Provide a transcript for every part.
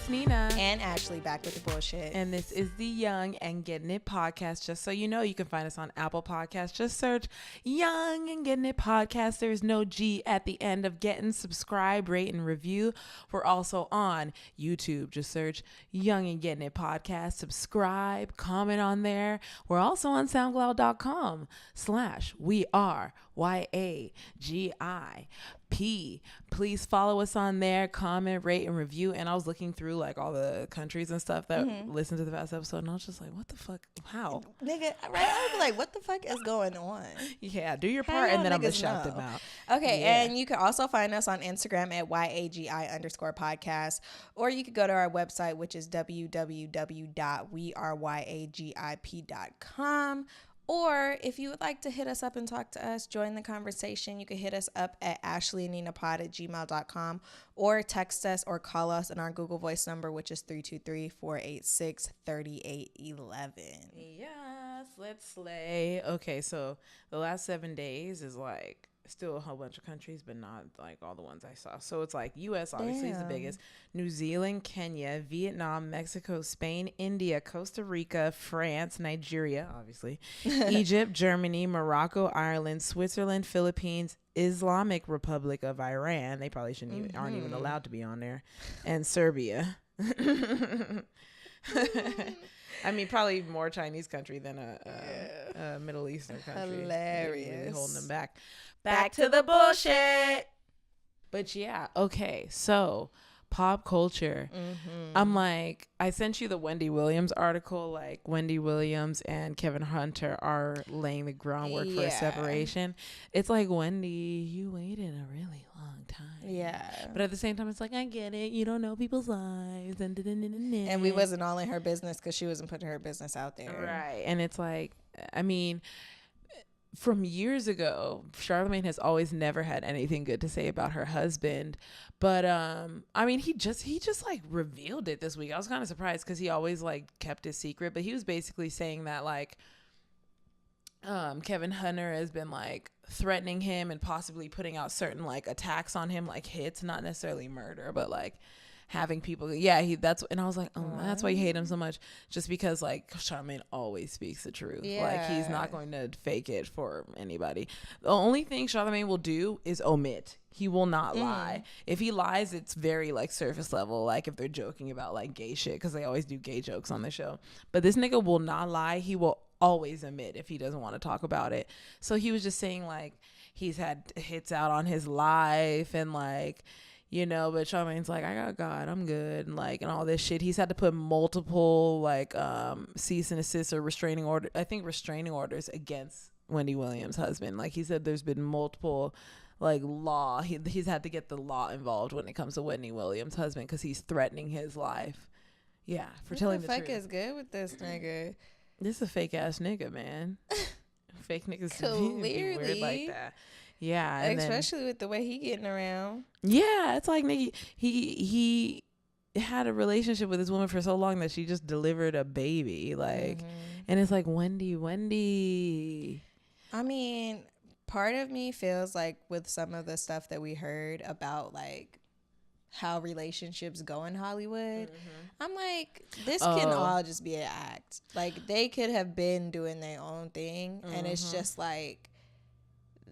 it's Nina. And Ashley back with the bullshit. And this is the Young and Gettin It Podcast. Just so you know, you can find us on Apple Podcasts. Just search Young and Gettin It Podcast. There's no G at the end of getting. Subscribe, rate, and review. We're also on YouTube. Just search Young and Gettin It Podcast. Subscribe, comment on there. We're also on SoundCloud.com/YAGI. Please follow us on there, comment, rate, and review. And I was looking through like all the countries and stuff that listened to the past episode, and I was just like, what the fuck? How? Nigga, right? I was like, what the fuck is going on? Yeah, do your part, and then I'm gonna shout them out. Okay, yeah. And you can also find us on Instagram at YAGI_podcast, or you could go to our website, which is www.weareyagip.com. Or if you would like to hit us up and talk to us, join the conversation, you can hit us up at Ashleyandninapod@gmail.com, or text us or call us on our Google Voice number, which is 323-486-3811. Yes, let's slay. Okay, so the last 7 days is like still a whole bunch of countries, but not like all the ones I saw. So it's like US obviously is the biggest. New Zealand, Kenya, Vietnam, Mexico, Spain, India, Costa Rica, France, Nigeria, obviously, Egypt, Germany, Morocco, Ireland, Switzerland, Philippines, Islamic Republic of Iran. They probably shouldn't even aren't even allowed to be on there, and Serbia. I mean, probably more Chinese country than a Middle Eastern country. Hilarious. Really holding them back. Back to the bullshit. But yeah, okay. So pop culture. I'm like, I sent you the Wendy Williams article. Like, Wendy Williams and Kevin Hunter are laying the groundwork for a separation. It's like, Wendy, you waited a really long time. Yeah. But at the same time, it's like, I get it. You don't know people's lives. And we wasn't all in her business because she wasn't putting her business out there. Right. And it's like, I mean, from years ago, Charlamagne has always never had anything good to say about her husband. But I mean, he just like revealed it this week. I was kind of surprised because he always like kept it secret. But he was basically saying that like Kevin Hunter has been like threatening him and possibly putting out certain like attacks on him, like hits, not necessarily murder, but like having people, and I was like, oh, that's why you hate him so much, just because like Charlamagne always speaks the truth. Like, he's not going to fake it for anybody. The only thing Charlamagne will do is omit. He will not lie. If he lies, it's very like surface level, like if they're joking about like gay shit, because they always do gay jokes on the show. But this nigga will not lie. He will always admit if he doesn't want to talk about it. So he was just saying like he's had hits out on his life and like, you know, but Charlamagne's like, I got God, I'm good, and like, and all this shit. He's had to put multiple like cease and desist or restraining orders against Wendy Williams' husband. Like, he said there's been multiple like law. He's had to get the law involved when it comes to Wendy Williams' husband because he's threatening his life. Yeah, for telling the truth. What the fuck is good with this nigga? This is a fake ass nigga, man. Fake niggas Clearly be weird like that. Yeah, and especially with the way he getting around. Yeah, it's like, nigga, he had a relationship with this woman for so long that she just delivered a baby, like, and it's like, Wendy. I mean, part of me feels like with some of the stuff that we heard about like how relationships go in Hollywood, I'm like, this can all just be an act. Like, they could have been doing their own thing, and it's just like,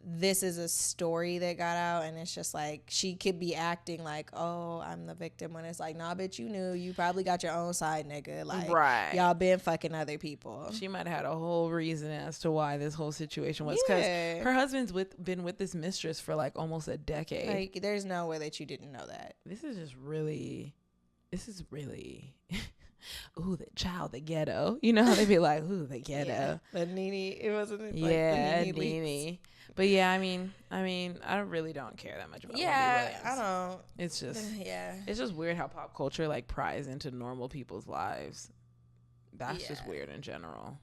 this is a story that got out, and it's just like she could be acting like, oh, I'm the victim, when it's like, nah, bitch, you knew. You probably got your own side, nigga. Like, right. Y'all been fucking other people. She might have had a whole reason as to why this whole situation was, because her husband's been with this mistress for like almost a decade. Like, there's no way that you didn't know that. This is really ooh, the ghetto. You know how they be like, ooh, the ghetto. Yeah. The Nene, it wasn't like Nene. But yeah, I mean, I really don't care that much about Wendy Williams. I don't. It's just, it's just weird how pop culture like pries into normal people's lives. That's just weird in general.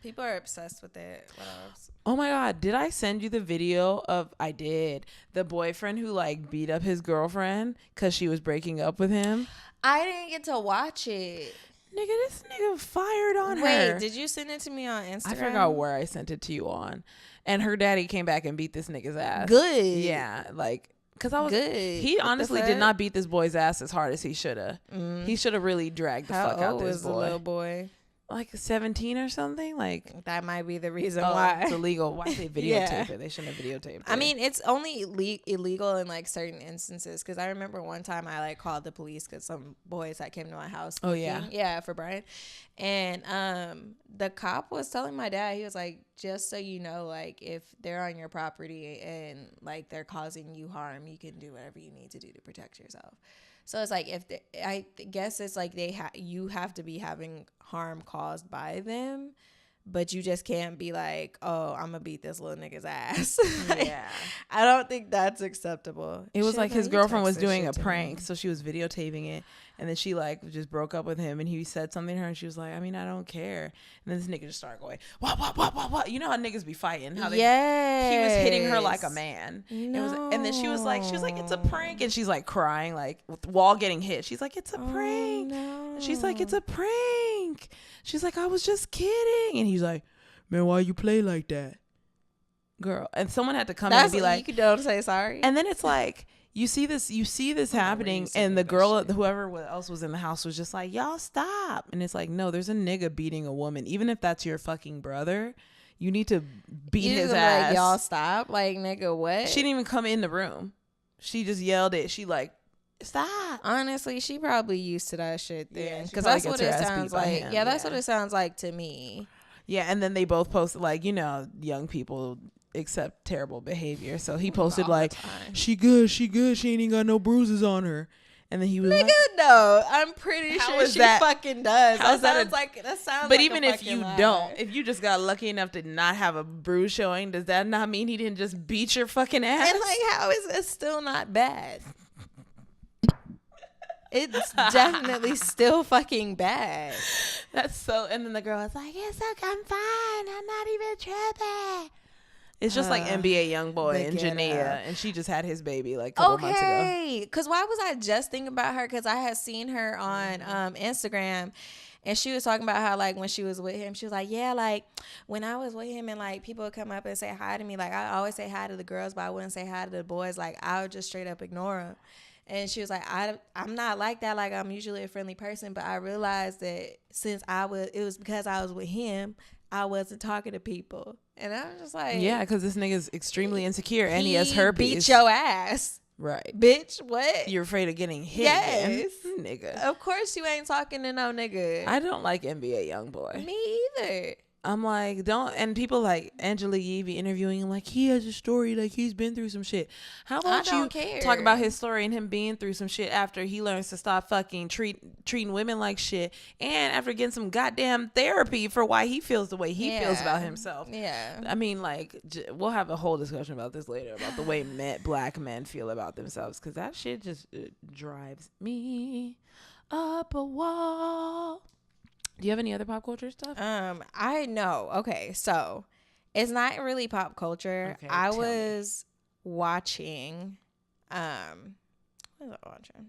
People are obsessed with it. What else? Oh my God, did I send you the video of, I did, the boyfriend who like beat up his girlfriend because she was breaking up with him? I didn't get to watch it. Nigga, this nigga fired on her. Wait, did you send it to me on Instagram? I forgot where I sent it to you on. And her daddy came back and beat this nigga's ass. Good. Yeah, like Because he honestly did not beat this boy's ass as hard as he should have. He should have really dragged the fuck out this boy. How old was the little boy? Like 17 or something. Like that might be the reason why it's illegal. Why they videotape it? They shouldn't have videotaped it. I mean, it's only illegal in like certain instances. Because I remember one time I like called the police because some boys that came to my house. Yeah, for Brian, and the cop was telling my dad, he was like, just so you know, like if they're on your property and like they're causing you harm, you can do whatever you need to do to protect yourself. So it's like I guess it's like you have to be having harm caused by them, but you just can't be like, oh, I'm gonna beat this little nigga's ass. Yeah, I don't think that's acceptable. It was like his girlfriend was doing a prank, so she was videotaping it, and then she like just broke up with him, and he said something to her, and she was like, I mean, I don't care. And then this nigga just started going, what? You know how niggas be fighting? How he was hitting her like a man. No. And then she was like, it's a prank, and she's like crying, like with the wall getting hit. She's like, it's a prank. No. She's like, it's a prank. She's like, I was just kidding. And he's like, man, why you play like that, girl? And someone had to come in and be like, you don't say sorry. And then it's like, you see this happening, and the girl, whoever else was in the house, was just like, y'all stop. And it's like, no, there's a nigga beating a woman. Even if that's your fucking brother, you need to beat his ass. Like, y'all stop. Like, nigga, what? She didn't even come in the room. She just yelled it. She like, stop. Honestly, she probably used to that shit then, because that's what it sounds like. Yeah, that's what it sounds like to me. Yeah, and then they both posted like, you know, young people accept terrible behavior. So he posted like, she good, she ain't even got no bruises on her. And then he was like, no, I'm pretty sure she fucking does. That sounds like but even if you don't, if you just got lucky enough to not have a bruise showing, does that not mean he didn't just beat your fucking ass? And like, how is it still not bad? It's definitely still fucking bad. That's so. And then the girl was like, "It's okay, I'm fine. I'm not even tripping." It's just like NBA YoungBoy and Jania, and she just had his baby like a couple months ago. Okay, because why was I just thinking about her? Because I had seen her on Instagram, and she was talking about how like when she was with him, she was like, yeah, like when I was with him and like people would come up and say hi to me, like I always say hi to the girls, but I wouldn't say hi to the boys. Like I would just straight up ignore them. And she was like, I'm not like that. Like, I'm usually a friendly person. But I realized that since it was because I was with him, I wasn't talking to people. And I was just like... Yeah, because this nigga's extremely insecure and he has herpes. Beat your ass. Right. Bitch, what? You're afraid of getting hit yes. again? Nigga. Of course you ain't talking to no nigga. I don't like NBA YoungBoy. Me either. I'm like, don't, and people like Angela Yee be interviewing him like he has a story, like he's been through some shit. How about you talk about his story and him being through some shit after he learns to stop fucking treating women like shit, and after getting some goddamn therapy for why he feels the way he feels about himself. Yeah. I mean, like, we'll have a whole discussion about this later, about the way black men feel about themselves, because that shit just drives me up a wall. Do you have any other pop culture stuff? I know. Okay, so it's not really pop culture. Okay, I was watching. What was I watching?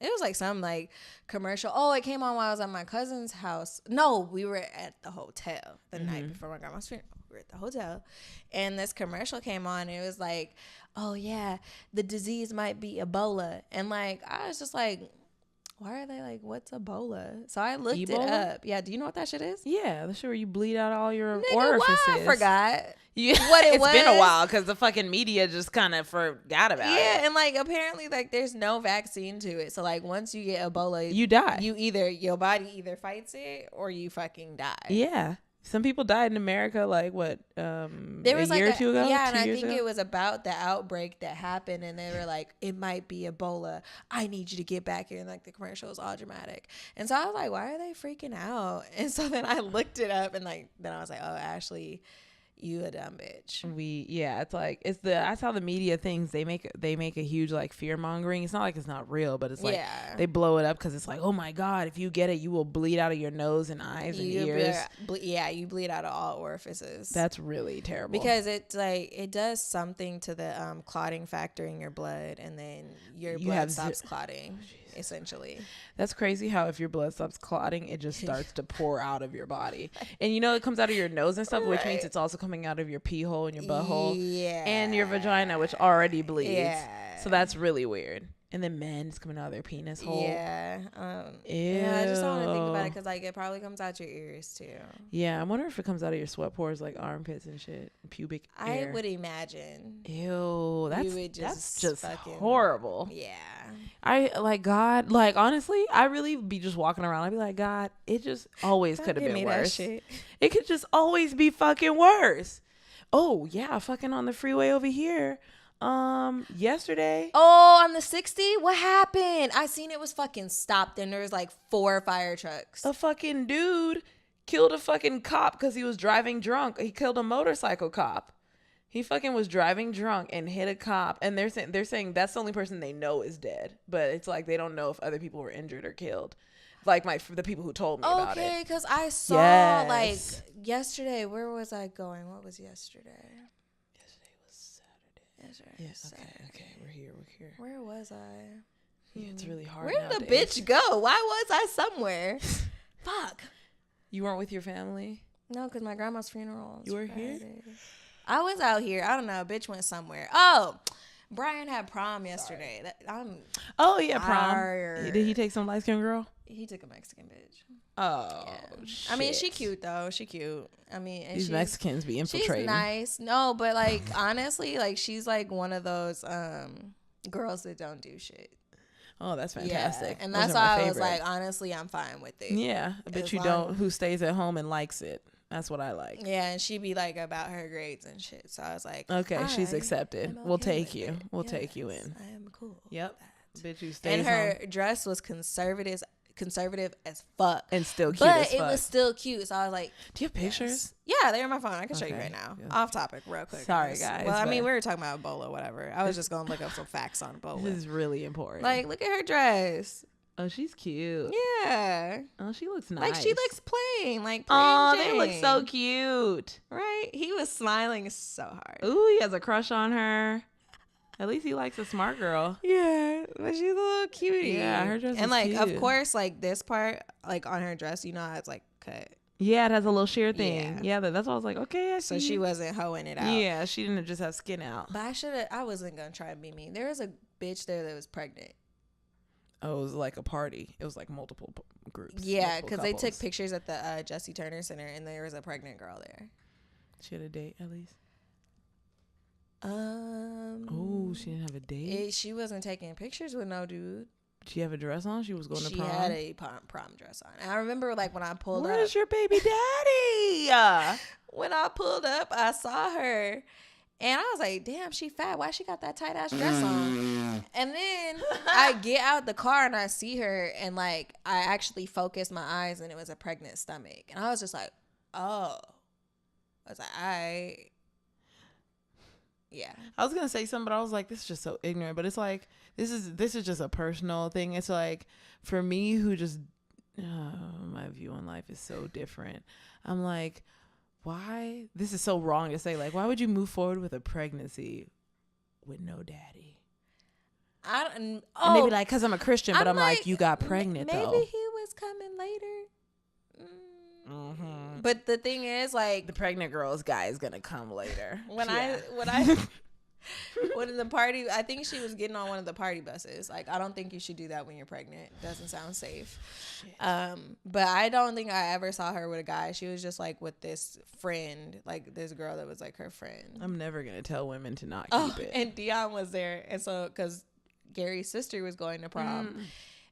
It was like some like commercial. Oh, it came on while I was at my cousin's house. No, we were at the hotel the night before my grandma's funeral. We were at the hotel, and this commercial came on. And it was like, oh yeah, the disease might be Ebola, and like I was just like, why are they like, what's Ebola? So I looked it up. Yeah, do you know what that shit is? Yeah, the shit where you bleed out all your orifices. Why? I forgot. What it was. It's been a while because the fucking media just kind of forgot about it. Yeah, and like apparently like there's no vaccine to it. So like once you get Ebola, you die. Your body either fights it or you fucking die. Yeah. Some people died in America, like what, there was a year or two ago? Yeah, and I think it was about the outbreak that happened, and they were like, it might be Ebola. I need you to get back here. And like the commercial was all dramatic. And so I was like, why are they freaking out? And so then I looked it up, and like then I was like, oh, Ashley, you a dumb bitch. It's like that's how the media thinks. They make a huge like fear mongering. It's not like it's not real, but it's like they blow it up because it's like, oh my god, if you get it, you will bleed out of your nose and eyes and ears. You bleed out of all orifices. That's really terrible because it's like it does something to the clotting factor in your blood, and then your blood stops clotting. Oh, essentially. That's crazy how if your blood stops clotting, it just starts to pour out of your body. And it comes out of your nose and stuff, which means it's also coming out of your pee hole and your butthole and your vagina, which already bleeds. Yeah. So that's really weird. And then it's coming out of their penis hole. Yeah. Yeah, I just don't want to think about it because it probably comes out your ears too. Yeah, I wonder if it comes out of your sweat pores, like armpits and shit, pubic hair. I would imagine. Ew, that's just fucking horrible. Yeah. I God, honestly, I really be just walking around. I'd be like, God, it just always could have been worse. It could just always be fucking worse. Oh yeah, fucking on the freeway over here. Yesterday. Oh, on the 60? What happened? I seen it was fucking stopped and there was 4 fire trucks. A fucking dude killed a fucking cop because he was driving drunk. He killed a motorcycle cop. He fucking was driving drunk and hit a cop. And they're saying that's the only person they know is dead. But it's they don't know if other people were injured or killed. The people who told me about it. Okay, because I saw yesterday. Where was I going? What was yesterday? Yes. Okay. We're here. Where was I? Yeah, it's really hard. Where did the bitch go? Why was I somewhere? Fuck. You weren't with your family? No, because my grandma's funeral. You were here? I was out here. I don't know. Bitch went somewhere. Oh, Brian had prom yesterday. Prom. Did he take some light-skinned girl? He took a Mexican bitch. Oh, yeah. Shit. I mean, she cute though. She cute. I mean, and these Mexicans be infiltrating. She's nice. No, but honestly, she's one of those girls that don't do shit. Oh, that's fantastic. Yeah. And that's why I was honestly, I'm fine with it. Yeah, a bitch who stays at home and likes it. That's what I like. Yeah, and she be about her grades and shit. So I was like, okay, she's accepted. We'll take you. We'll take you in. I am cool. Yep. Bitch who stays and her dress was conservative as fuck, and still cute but as fuck. It was still cute. So I was like, do you have pictures? Yeah, they're on my phone. I can show you right now. Yeah. Off topic real quick. Sorry guys. Well, I mean, we were talking about Ebola, whatever. I was just gonna look up some facts on Ebola. This is really important. Look at her dress. Oh, she's cute. Yeah. Oh, she looks nice. She looks plain. Oh, they look so cute. Right? He was smiling so hard. Ooh, he has a crush on her. At least he likes a smart girl. Yeah, but she's a little cutie. Yeah, her dress is cute. Of course, this part, on her dress, how it's cut. Yeah, it has a little sheer thing. Yeah, that's why I was like, okay, I see. So she wasn't hoeing it out. Yeah, she didn't just have skin out. But I wasn't gonna try to be mean. There was a bitch there that was pregnant. Oh, it was a party. It was multiple groups. Yeah, because they took pictures at the Jesse Turner Center, and there was a pregnant girl there. She had a date at least. Oh, she didn't have a date. She wasn't taking pictures with no dude. Did she have a dress on? She was going to prom. She had a prom dress on. And I remember when I pulled up. Where's your baby daddy? When I pulled up, I saw her, and I was like, "Damn, she fat. Why she got that tight ass dress on?" And then I get out the car and I see her, and I actually focused my eyes, and it was a pregnant stomach, and I was just like, "Oh," I was like, "I." Yeah. I was gonna say something, but I was like, this is just so ignorant. But it's this is just a personal thing. It's for me who just my view on life is so different. I'm like, why? This is so wrong to say. Why would you move forward with a pregnancy with no daddy? And they be like, because I'm a Christian, but I'm like, you got pregnant maybe though. Maybe he was coming later. Mm-hmm. But the thing is, the pregnant girl's guy is gonna come later. When in the party, I think she was getting on one of the party buses. I don't think you should do that when you're pregnant. It doesn't sound safe. Shit. But I don't think I ever saw her with a guy. She was just with this friend, this girl that was her friend. I'm never gonna tell women to not keep it. And Dion was there, and so because Gary's sister was going to prom,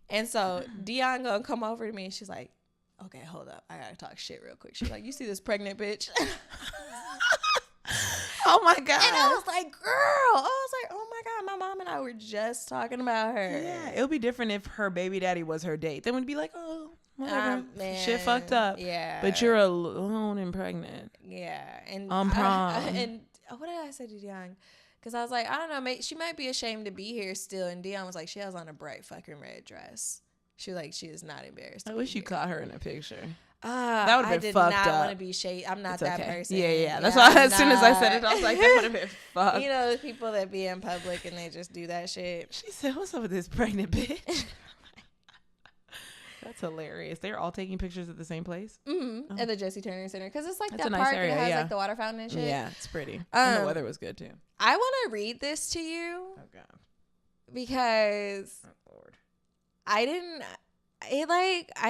and so Dion gonna come over to me, and she's like, "Okay, hold up, I gotta talk shit real quick." She's like, "You see this pregnant bitch?" Oh my God. And I was like, girl, oh my God, my mom and I were just talking about her. Yeah, it would be different if her baby daddy was her date. Then we'd be like, oh, whatever. Shit fucked up. Yeah. But you're alone and pregnant. Yeah. And on prom. And what did I say to Dion? Because I was like, I don't know, she might be ashamed to be here still. And Dion was like, she has on a bright fucking red dress. She was like, she is not embarrassed. I wish you caught her in a picture. That would have been fucked up. I did not want to be shady. I'm not that person. Yeah. That's why as soon as I said it, I was like, that would have been fucked. The people that be in public and they just do that shit. She said, what's up with this pregnant bitch? That's hilarious. They're all taking pictures at the same place? Mm-hmm. At the Jesse Turner Center. Because it's like That's that a nice park area, that has yeah. like the water fountain and shit. Yeah, it's pretty. And the weather was good too. I want to read this to you. Oh, God. Because Oh, Lord. I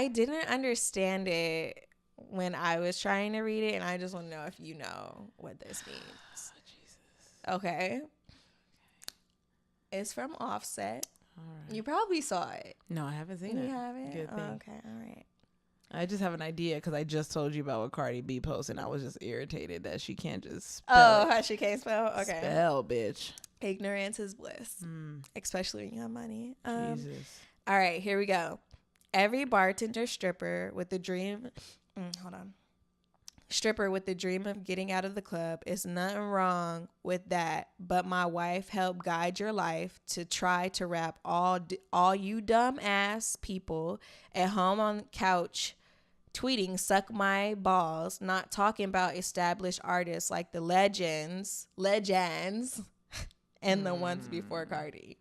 didn't understand it when I was trying to read it. And I just want to know if you know what this means. Oh, Jesus. Okay. It's from Offset. All right. You probably saw it. No, I haven't seen it. You haven't? Good thing. Okay, all right. I just have an idea because I just told you about what Cardi B posted, and I was just irritated that she can't just spell it. How she can't spell? Okay. Spell, bitch. Ignorance is bliss, especially when you have money. Jesus. All right, here we go. Every bartender stripper with the dream... Stripper with the dream of getting out of the club. Is nothing wrong with that, but my wife helped guide your life to try to rap all you dumb ass people at home on couch tweeting suck my balls, not talking about established artists like the legends and the ones before Cardi.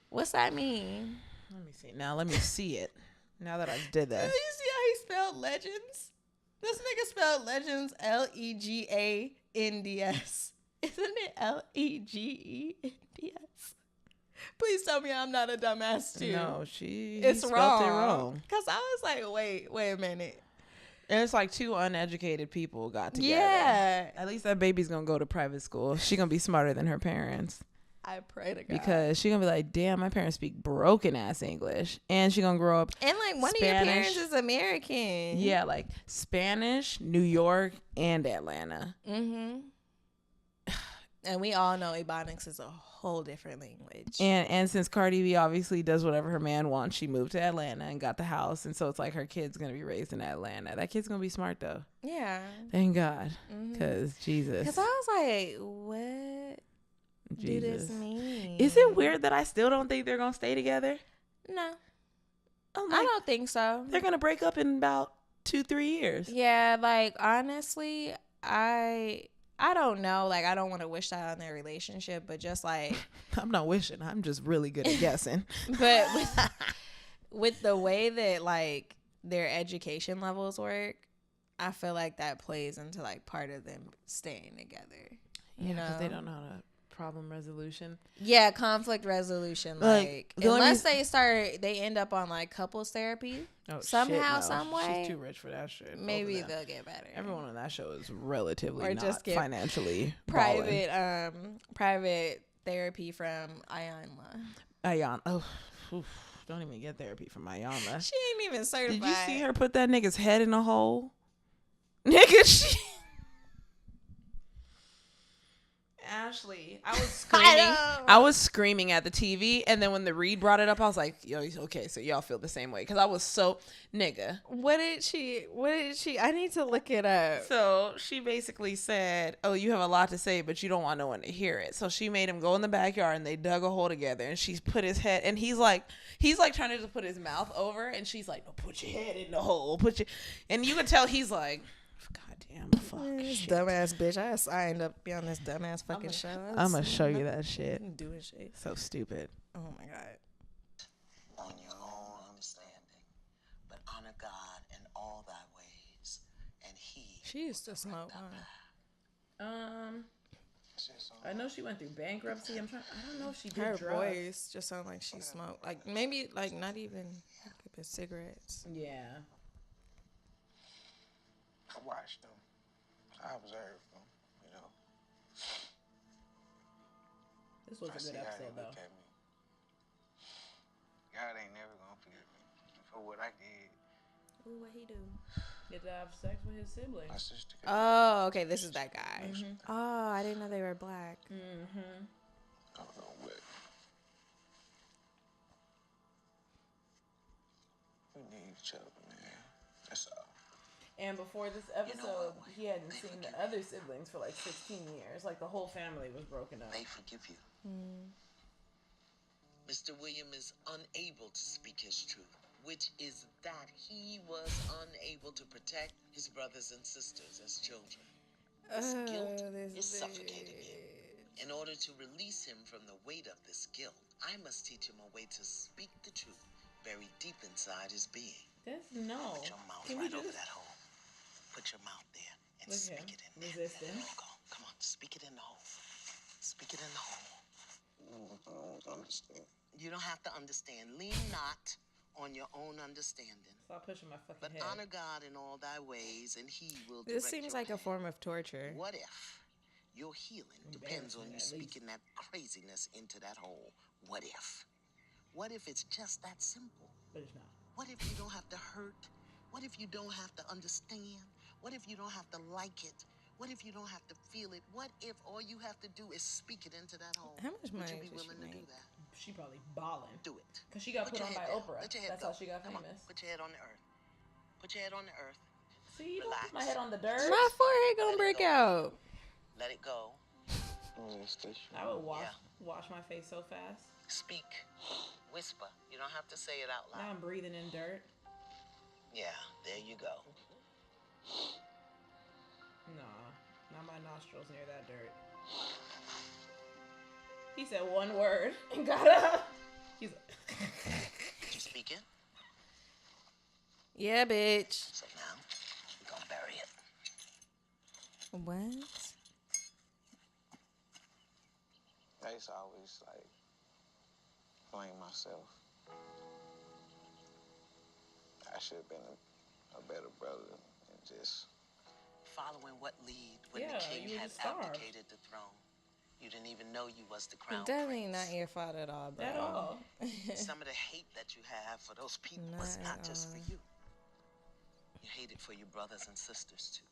What's that mean? Let me see. Now let me see it. Now that I did that. You see how he spelled legends? This nigga spelled legends Legands. Isn't it Legends? Please tell me I'm not a dumbass too. No, he it's spelled wrong. it wrong. Cause I was like, wait a minute. And it's like two uneducated people got together. Yeah. At least that baby's gonna go to private school. She gonna be smarter than her parents. I pray to God. Because she gonna be like, damn, my parents speak broken ass English, and she gonna grow up and like one Spanish. of your parents is American. Yeah, like Spanish, New York, and Atlanta. Mm-hmm. And we all know Ebonics is a whole different language. And since Cardi B obviously does whatever her man wants, she moved to Atlanta and got the house, and so it's like her kid's gonna be raised in Atlanta. That kid's gonna be smart though. Yeah. Thank God, because Jesus. Because I was like, what? Jesus. Do this mean? Is it weird that I still don't think they're gonna stay together? No, I'm I like, don't think so. They're gonna break up in about 2-3 years. Yeah, like honestly, I don't know. Like I don't want to wish that on their relationship, but just like I'm not wishing. I'm just really good at guessing. But with the way that like their education levels work, I feel like that plays into like part of them staying together. You know, they don't know how to problem resolution. Yeah, conflict resolution. Like unless they end up on like couples therapy somehow, some way. She's too rich for that shit. Maybe they'll get better. Everyone on that show is relatively or not just get financially private therapy from Ayanla. Oh, oof, don't even get therapy from Ayanla. She ain't even certified. Did you see her put that nigga's head in a hole? Nigga, she... Ashley, I was screaming. I was screaming at the TV, and then when the read brought it up, I was like, "Yo, okay, so y'all feel the same way?" Because I was so nigga. What did she? I need to look it up. So she basically said, "Oh, you have a lot to say, but you don't want no one to hear it." So she made him go in the backyard, and they dug a hole together, and she's put his head, and he's like trying to just put his mouth over, and she's like, "No, put your head in the hole, and you could tell he's like. Damn, fuck. This dumbass bitch. I signed up to be on this dumbass fucking show. I'm gonna show you that shit. Doing shit. So stupid. Oh my God. On your own understanding, but honor God in all thy ways, and He. She used to smoke. I know she went through bankruptcy. I don't know if she did Her drugs. voice just sounds like she smoked. Like maybe like not even cigarettes. Yeah. I watched them. I observed them, you know. This was a good episode, though. At me. God ain't never gonna forgive me for what I did. Ooh, what he do? Get to have sex with his siblings. My sister. Oh, okay. This is that guy. Mm-hmm. Oh, I didn't know they were black. Mm-hmm. I don't know what. We need each other, man. That's all. And before this episode, he hadn't seen the other siblings for like 16 years. Like the whole family was broken up. They forgive you. Mr. William is unable to speak his truth, which is that he was unable to protect his brothers and sisters as children. This guilt is suffocating him. In order to release him from the weight of this guilt, I must teach him a way to speak the truth buried deep inside his being. No. Put your mouth Can right we over just... that hole. Put your mouth there and Look speak him. it in there. Resisting. There you go. Come on, speak it in the hole. Speak it in the hole. I don't understand. You don't have to understand. Lean not on your own understanding. Stop pushing my fucking But head. honor God in all thy ways, and he will This direct seems your like a path. form of torture. What if your healing depends on you speaking that craziness into that hole? What if? What if it's just that simple? But it's not. What if you don't have to hurt? What if you don't have to understand? What if you don't have to like it? What if you don't have to feel it? What if all you have to do is speak it into that hole? How much money Would you be does willing she to do make? that? She probably balling. Do it. Because she got put your on by head down. Oprah. Let your head That's go. how she got Come on. famous. Put your head on the earth. Put your head on the earth. See, don't Relax. put my head on the dirt. My forehead gonna break out. Let it go. I would wash my face so fast. Speak. Whisper. You don't have to say it out Now loud. I'm breathing in dirt. Yeah, there you go. Nah, not my nostrils near that dirt. He said one word and got up. He's like, Did you speak it? Yeah, bitch. So now, we're gonna bury it. What? I used to always, like, blame myself. I should have been a better brother and just... Following what lead when Yeah, the king you were had just starved. abdicated the throne. You didn't even know you was the crown Definitely prince. not your fault at all, bro. at all. Some of the hate that you have for those people Not was at not just for all. you. You hate it for your brothers and sisters too.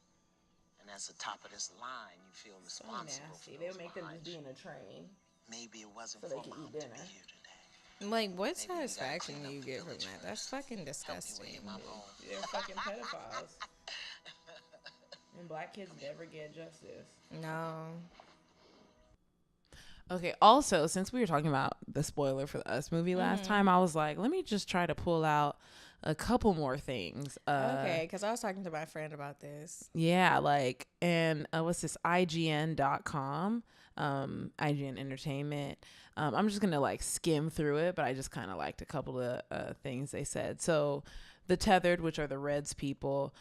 And as the top of this line, you feel So responsible nasty. for They those would make them behind just be you. in a train. Maybe it wasn't so they for could eat Mom to be dinner. here today. Like, what Maybe you gotta satisfaction clean do up you the get from village that? That's first. fucking Help me disgusting. with your mom home. They're fucking pedophiles. And black kids never get justice. No. Okay, also, since we were talking about the spoiler for the Us movie last time, I was like, let me just try to pull out a couple more things. Okay, because I was talking to my friend about this. Yeah, like, and what's this, IGN.com, IGN Entertainment. I'm just going to, like, skim through it, but I just kind of liked a couple of things they said. So, the Tethered, which are the Reds people,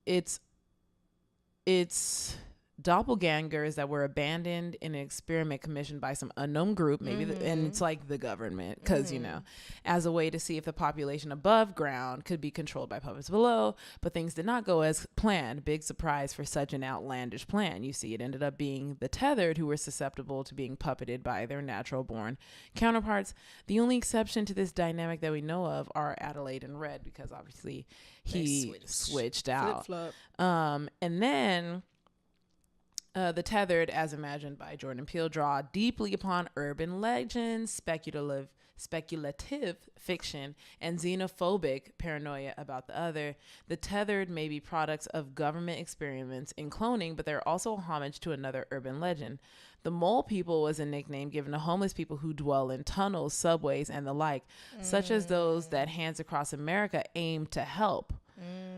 it's doppelgangers that were abandoned in an experiment commissioned by some unknown group, maybe, and it's like the government, because, you know, as a way to see if the population above ground could be controlled by puppets below, but things did not go as planned. Big surprise for such an outlandish plan. You see, it ended up being the Tethered who were susceptible to being puppeted by their natural-born counterparts. The only exception to this dynamic that we know of are Adelaide and Red, because obviously he switched out. Flip-flop. And then... the Tethered, as imagined by Jordan Peele, draw deeply upon urban legends, speculative fiction, and xenophobic paranoia about the other. The Tethered may be products of government experiments in cloning, but they're also a homage to another urban legend. The Mole People was a nickname given to homeless people who dwell in tunnels, subways, and the like, such as those that Hands Across America aim to help.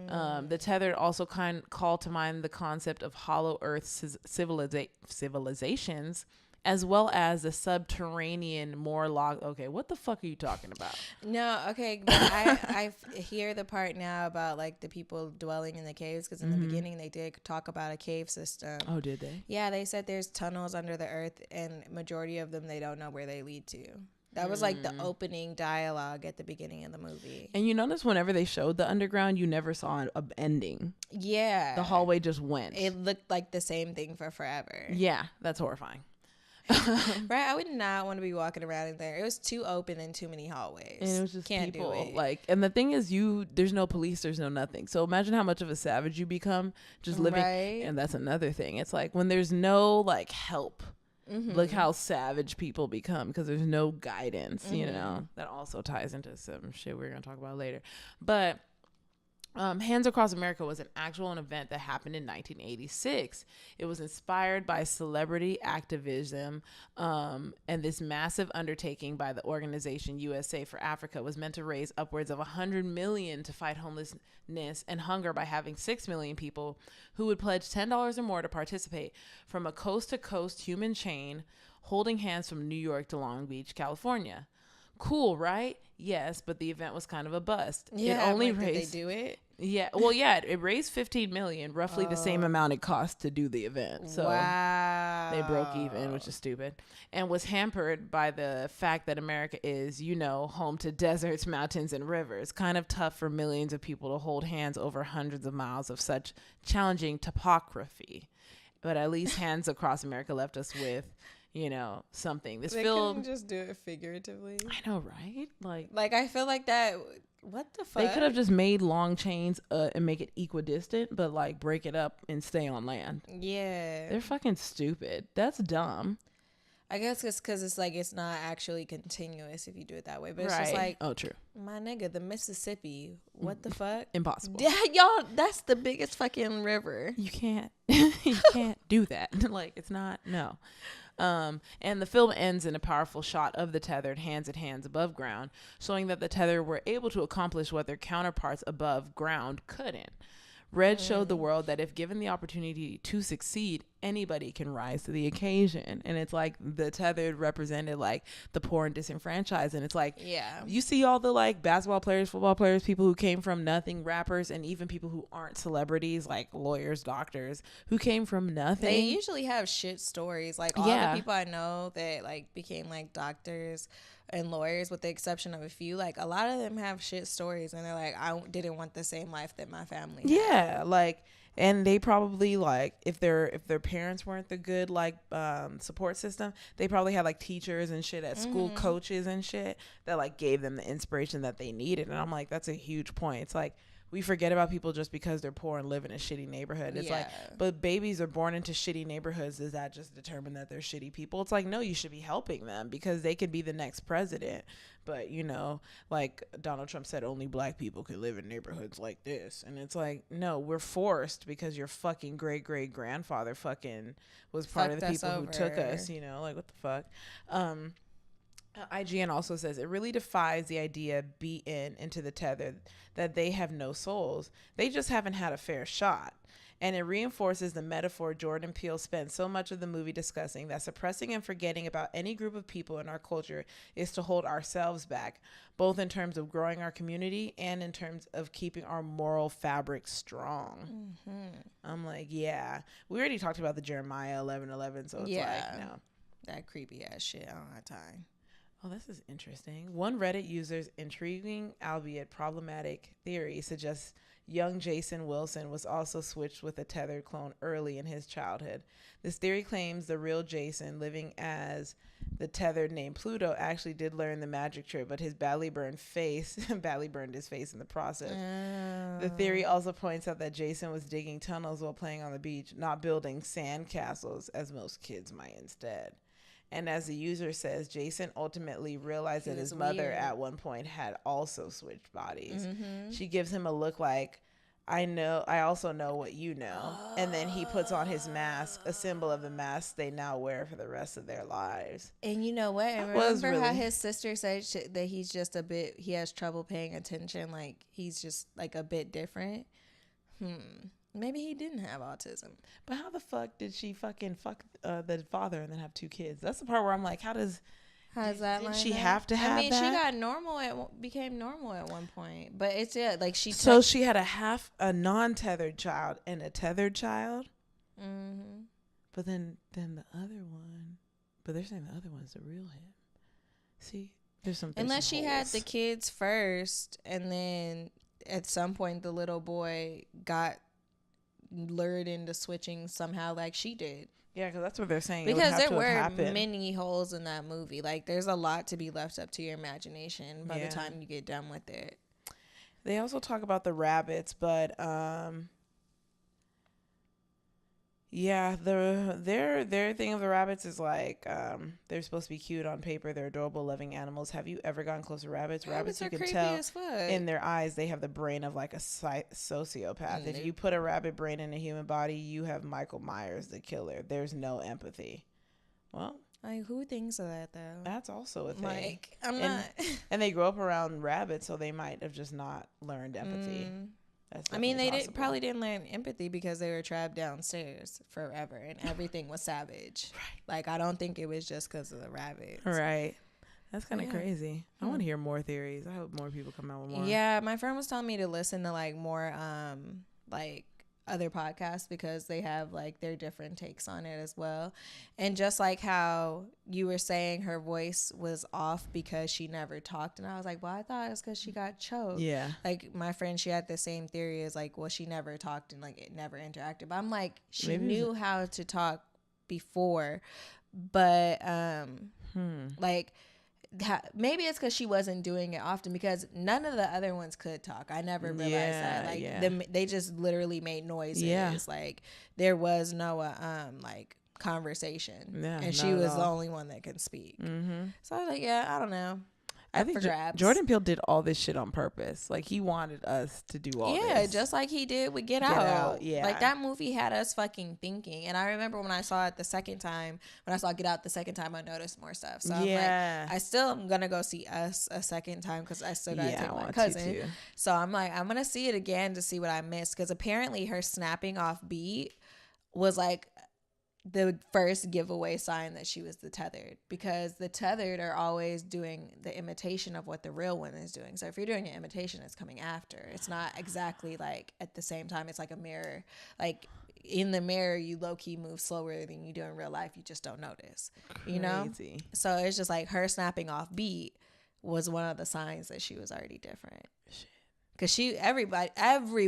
The Tethered also call to mind the concept of hollow earth civilizations, as well as the subterranean okay, what the fuck are you talking about? No, okay, but I hear the part now about, like, the people dwelling in the caves, because in the beginning they did talk about a cave system. Oh, did they? Yeah, they said there's tunnels under the earth, and majority of them they don't know where they lead to. That was like the opening dialogue at the beginning of the movie. And you notice whenever they showed the underground, you never saw an ending. Yeah. The hallway just went. It looked like the same thing for forever. Yeah, that's horrifying. Right? I would not want to be walking around in there. It was too open and too many hallways. And it was just Can't people. do it. Like, and the thing is, there's no police, there's no nothing. So imagine how much of a savage you become just living. Right. And that's another thing. It's like when there's no, like, help. Look how savage people become because there's no guidance, you know. That also ties into some shit we're going to talk about later. But Hands Across America was an actual event that happened in 1986. It was inspired by celebrity activism, and this massive undertaking by the organization USA for Africa was meant to raise upwards of $100 million to fight homelessness and hunger by having 6 million people who would pledge $10 or more to participate from a coast-to-coast human chain holding hands from New York to Long Beach, California. Cool, right? Yes, but the event was kind of a bust. Yeah, it only like, raised. did they do it? Yeah, well, yeah, it raised $15 million, roughly the same amount it cost to do the event. So wow, they broke even, which is stupid, and was hampered by the fact that America is, home to deserts, mountains, and rivers. Kind of tough for millions of people to hold hands over hundreds of miles of such challenging topography. But at least Hands Across America left us with, something. This film, couldn't just do it figuratively. I know, right? Like I feel like that. What the fuck? They could have just made long chains and make it equidistant, but like break it up and stay on land. Yeah, They're fucking stupid. That's dumb. I guess it's because it's like it's not actually continuous if you do it that way. But it's Right. just like, Oh, true. my nigga, the Mississippi. What the fuck? Impossible. Yeah, y'all, that's the biggest fucking river. You can't do that. Like, it's not, no. And the film ends in a powerful shot of the tethered hands above ground, showing that the tethered were able to accomplish what their counterparts above ground couldn't. Red showed the world that if given the opportunity to succeed, anybody can rise to the occasion. And it's like the tethered represented like the poor and disenfranchised. And it's like, Yeah. you see all the like basketball players, football players, people who came from nothing, rappers, and even people who aren't celebrities, like lawyers, doctors, who came from nothing. They usually have shit stories. Like all the people I know that like became like doctors and lawyers, with the exception of a few, like a lot of them have shit stories, and they're like, I didn't want the same life that my family had. Yeah, like, and they probably like if their parents weren't the good like support system, they probably had like teachers and shit at school, coaches and shit that like gave them the inspiration that they needed. And I'm like, that's a huge point. It's like we forget about people just because they're poor and live in a shitty neighborhood. It's like, but babies are born into shitty neighborhoods. Does that just determine that they're shitty people? It's like, no, you should be helping them because they could be the next president. But, like Donald Trump said, only black people could live in neighborhoods like this. And it's like, no, we're forced because your fucking great-great-grandfather fucking was part of the people who took us, like what the fuck? IGN also says it really defies the idea beaten into the tether that they have no souls. They just haven't had a fair shot. And it reinforces the metaphor Jordan Peele spent so much of the movie discussing, that suppressing and forgetting about any group of people in our culture is to hold ourselves back, both in terms of growing our community and in terms of keeping our moral fabric strong. I'm like, yeah. We already talked about the Jeremiah 11:11, so it's like, no. That creepy ass shit. I don't have time. Oh, this is interesting. One Reddit user's intriguing, albeit problematic, theory suggests young Jason Wilson was also switched with a tethered clone early in his childhood. This theory claims the real Jason, living as the tethered named Pluto, actually did learn the magic trick, but his badly burned his face in the process. The theory also points out that Jason was digging tunnels while playing on the beach, not building sand castles as most kids might instead. And as the user says, Jason ultimately realized that his mother at one point had also switched bodies. She gives him a look like, I also know what you know. And then he puts on his mask, a symbol of the mask they now wear for the rest of their lives. And you know what? And remember how his sister said that he's just he has trouble paying attention, like he's just like a bit different? Maybe he didn't have autism. But how the fuck did she fucking fuck the father and then have two kids? That's the part where I'm like, how does that? Did she have to have that? She got became normal at one point. But it's like she. So she had a non-tethered child and a tethered child. But then the other one. But they're saying the other one's the real him. See, there's some. Unless she had the kids first, and then at some point the little boy got lured into switching somehow, like she did. Yeah, because that's what they're saying. Because there were many holes in that movie. Like, there's a lot to be left up to your imagination by the time you get done with it. They also talk about the rabbits, but yeah, their thing of the rabbits is like they're supposed to be cute on paper. They're adorable, loving animals. Have you ever gotten close to rabbits? Rabbits you can tell in their eyes they have the brain of like a sociopath. If you put a rabbit brain in a human body, you have Michael Myers, the killer. There's no empathy. Well, like, who thinks of that though? That's also a thing. Like, not. And they grow up around rabbits, so they might have just not learned empathy. I mean, they probably didn't learn empathy because they were trapped downstairs forever and everything was savage. Right. Like, I don't think it was just because of the rabbits. Right. That's kind of crazy. I want to hear more theories. I hope more people come out with more. Yeah, my friend was telling me to listen to like more like other podcasts because they have like their different takes on it as well. And just like how you were saying her voice was off because she never talked, and I was like, well, I thought it was because she got choked. Yeah. Like my friend, she had the same theory as like, well, she never talked and like it never interacted. But I'm like, she knew how to talk before, but like maybe it's because she wasn't doing it often, because none of the other ones could talk. I never realized that. Like they just literally made noises. Yeah. Like there was no like conversation. Yeah, and she was the only one that can speak. Mm-hmm. So I was like, yeah, I don't know. I think Jordan Peele did all this shit on purpose. Like he wanted us to do all this. Yeah, just like he did with Get Out. Yeah. Like that movie had us fucking thinking. And I remember when I saw it the second time, when I saw Get Out the second time, I noticed more stuff. So I'm like, I still am going to go see Us a second time because I still got to take my cousin. So I'm like, I'm going to see it again to see what I missed. Because apparently her snapping off beat was like the first giveaway sign that she was the tethered, because the tethered are always doing the imitation of what the real one is doing. So if you're doing an imitation, it's coming after. It's not exactly like at the same time. It's like a mirror. Like in the mirror, you low-key move slower than you do in real life. You just don't notice. You know? So it's just like her snapping off beat was one of the signs that she was already different. Because every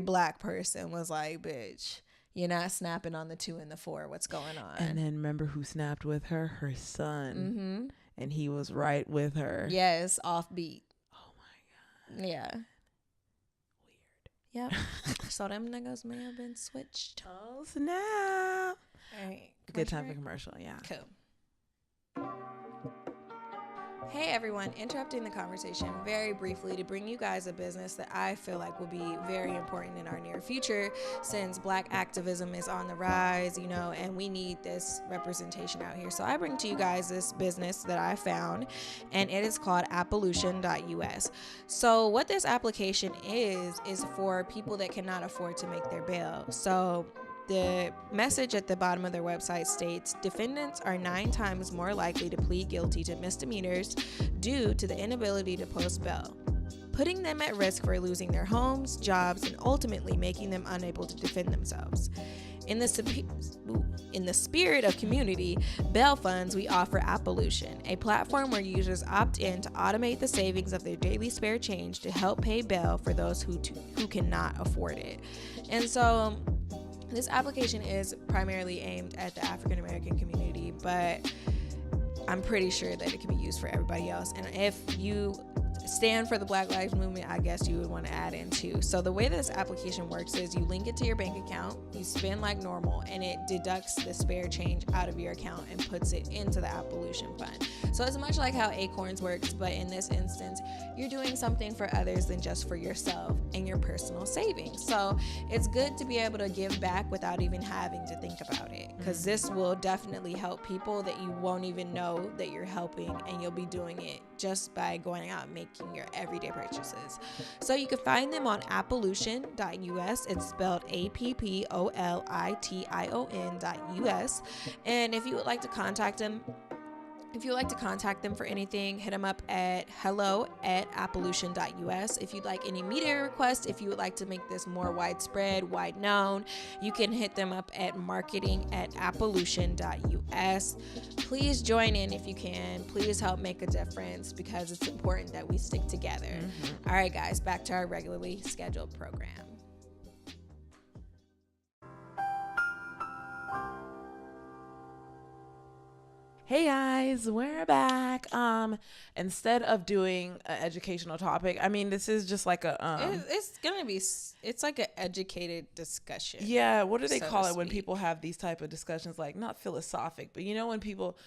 black person was like, bitch, you're not snapping on the 2 and the 4. What's going on? And then remember who snapped with her? Her son. Mm-hmm. And he was right with her. Yes, off beat. Oh my God. Yeah. Weird. Yep. So them niggas may have been switched. Oh snap. All right. Good time for commercial. Yeah. Cool. Hey everyone, interrupting the conversation very briefly to bring you guys a business that I feel like will be very important in our near future, since Black activism is on the rise, you know, and we need this representation out here. So I bring to you guys this business that I found, and it is called Appolition.us. So what this application is for people that cannot afford to make their bail. So the message at the bottom of their website states, defendants are 9 times more likely to plead guilty to misdemeanors due to the inability to post bail, putting them at risk for losing their homes, jobs, and ultimately making them unable to defend themselves. In the spirit of community bail funds, we offer Appolition, a platform where users opt in to automate the savings of their daily spare change to help pay bail for those who cannot afford it. And so this application is primarily aimed at the African American community, but I'm pretty sure that it can be used for everybody else. And if you stand for the Black Lives Movement, I guess you would want to add in too. So the way this application works is you link it to your bank account, you spend like normal, and it deducts the spare change out of your account and puts it into the Appolition fund. So it's much like how Acorns works, but in this instance, you're doing something for others than just for yourself and your personal savings. So it's good to be able to give back without even having to think about it, because this will definitely help people that you won't even know that you're helping, and you'll be doing it just by going out and making your everyday purchases. So you can find them on Appolition.us. It's spelled Appolition.us. And if you would like to contact them for anything, hit them up at hello@Appolition.us. If you'd like any media requests, if you would like to make this more widespread, wide known, you can hit them up at marketing@Appolition.us. Please join in if you can. Please help make a difference, because it's important that we stick together. All right, guys, back to our regularly scheduled program. Hey guys, we're back. Instead of doing an educational topic, I mean, this is just like a it's like an educated discussion. Yeah, what do they call it when people have these type of discussions? Like, not philosophic, but you know, when people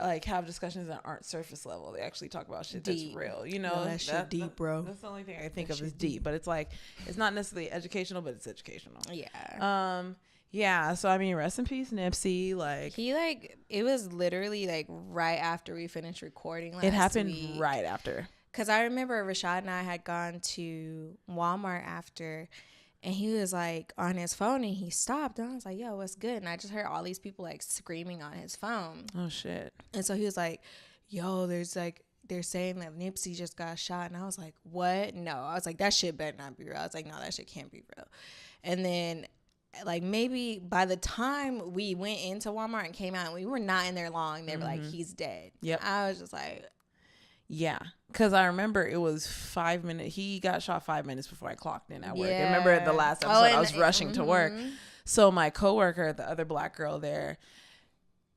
like have discussions that aren't surface level, they actually talk about shit that's real. You know, that shit deep, bro. That's the only thing I think of as deep. But it's like, it's not necessarily educational, but it's educational. Yeah. Yeah, so I mean, rest in peace, Nipsey. Like, it was literally like right after we finished recording last week. It happened right after. Because I remember Rashad and I had gone to Walmart after, and he was like on his phone, and he stopped, and I was like, yo, what's good? And I just heard all these people like screaming on his phone. Oh shit. And so he was like, yo, there's they're saying that Nipsey just got shot. And I was like, what? No. I was like, that shit better not be real. I was like, no, that shit can't be real. And then, like, maybe by the time we went into Walmart and came out, we were not in there long. They were like, he's dead. Yep. I was just like, yeah, because I remember it was 5 minutes. He got shot 5 minutes before I clocked in at work. I remember the last episode, I was rushing to work. So my coworker, the other black girl there,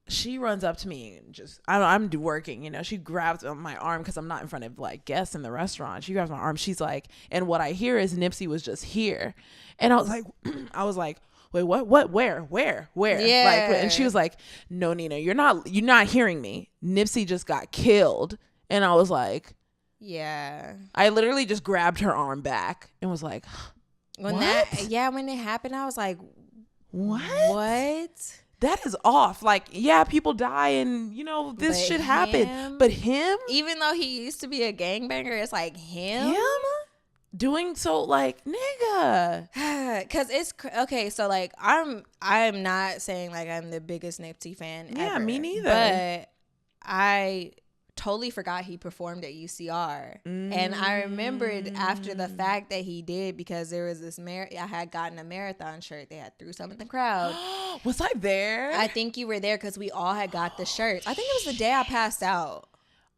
she runs up to me and just, I'm working, you know, she grabs my arm because I'm not in front of like guests in the restaurant. She grabs my arm. She's like, and what I hear is Nipsey was just here. And I was like, wait, what, where? Yeah. Like, and she was like, no, Nina, you're not hearing me. Nipsey just got killed. And I was like, yeah. I literally just grabbed her arm back and was like, when it happened, I was like, what? That is off. Like, yeah, people die and, you know, this shit happened. But him? Even though he used to be a gangbanger, it's like him? Doing so, like, nigga. Because it's, okay, so, like, I'm not saying, like, I'm the biggest Nipsey fan ever. Me neither. But I totally forgot he performed at UCR. And I remembered after the fact that he did, because there was this I had gotten a marathon shirt. They had threw some in the crowd. Was I there? I think you were there because we all had got the shirts. I think it was the day I passed out.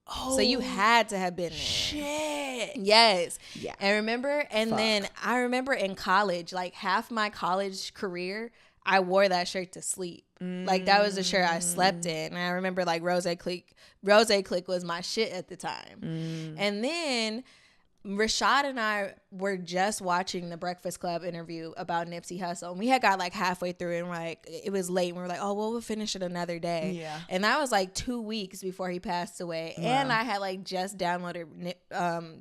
So you had to have been there. Shit. Yes. Yeah. And then I remember in college, like half my college career, I wore that shirt to sleep. Like that was the shirt I slept in. And I remember like Rose Clique was my shit at the time. And then Rashad and I were just watching the Breakfast Club interview about Nipsey Hussle. And we had got like halfway through and like it was late. And we were like, oh, well, we'll finish it another day. Yeah. And that was like 2 weeks before he passed away. Wow. And I had like just downloaded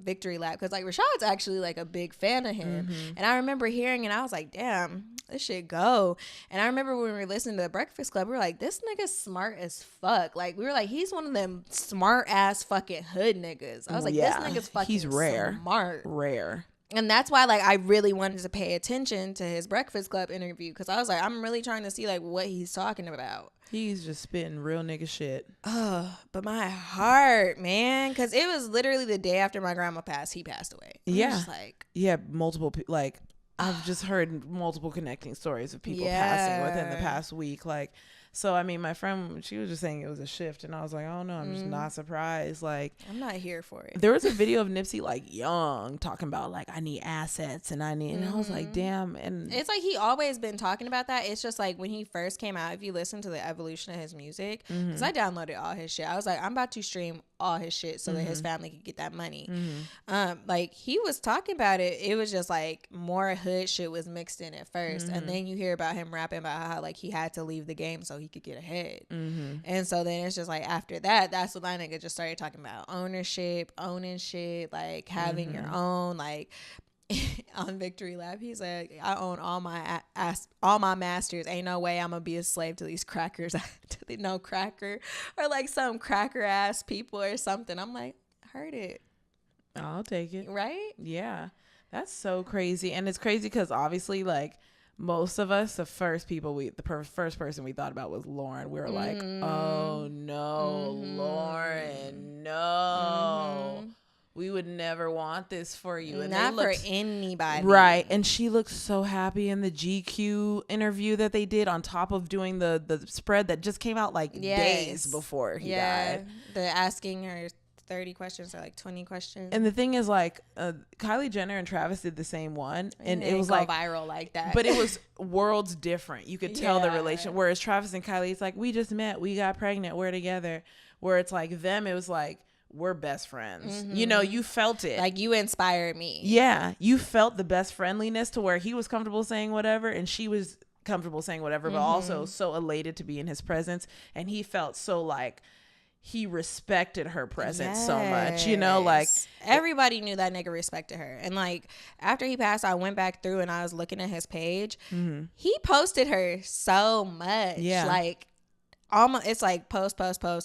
Victory Lap because like Rashad's actually like a big fan of him. And I remember hearing and I was like, damn, this shit go. And I remember when we were listening to the Breakfast Club, we were like, this nigga's smart as fuck. Like we were like, he's one of them smart ass fucking hood niggas. I was like, this nigga's fucking he's rare. Smart. Rare. And that's why like I really wanted to pay attention to his Breakfast Club interview because I was like, I'm really trying to see like what he's talking about. He's just spitting real nigga shit. But my heart, man, because it was literally the day after my grandma passed, he passed away. Just like, yeah, multiple like I've just heard multiple connecting stories of people passing within the past week. Like, so, I mean, my friend, she was just saying it was a shift. And I was like, oh, no, I'm just not surprised. Like, I'm not here for it. There was a video of Nipsey, like, young, talking about, like, I need assets and I need, and I was like, damn. And it's like he always been talking about that. It's just like when he first came out, if you listen to the evolution of his music, because I downloaded all his shit. I was like, I'm about to stream all his shit so that his family could get that money. Like, he was talking about it. It was just like more hood shit was mixed in at first. And then you hear about him rapping about how, like, he had to leave the game so he could get ahead. And so then it's just like after that, that's when that nigga just started talking about ownership, owning shit, like having your own, like on Victory Lap, he's like, I own all my masters. Ain't no way I'm gonna be a slave to these crackers. Do they know cracker or like some cracker ass people or something? I'm like, heard it. I'll take it. Right? Yeah, that's so crazy. And it's crazy because obviously, like, most of us, the first person we thought about was Lauren. We were like, oh no, Lauren, no. We would never want this for you. And not for anybody. Right. And she looked so happy in the GQ interview that they did on top of doing the spread that just came out like days before he died. The asking her 30 questions or like 20 questions. And the thing is, like, Kylie Jenner and Travis did the same one. And it was like viral like that. But it was worlds different. You could tell the relation. Whereas Travis and Kylie, it's like, we just met. We got pregnant. We're together. Where it's like them, it was like, we're best friends. You know, you felt it. Like, you inspired me. Yeah. You felt the best friendliness to where he was comfortable saying whatever and she was comfortable saying whatever, but also so elated to be in his presence. And he felt so like he respected her presence so much, you know, like everybody knew that nigga respected her. And like after he passed, I went back through and I was looking at his page. He posted her so much. Like, almost, it's like post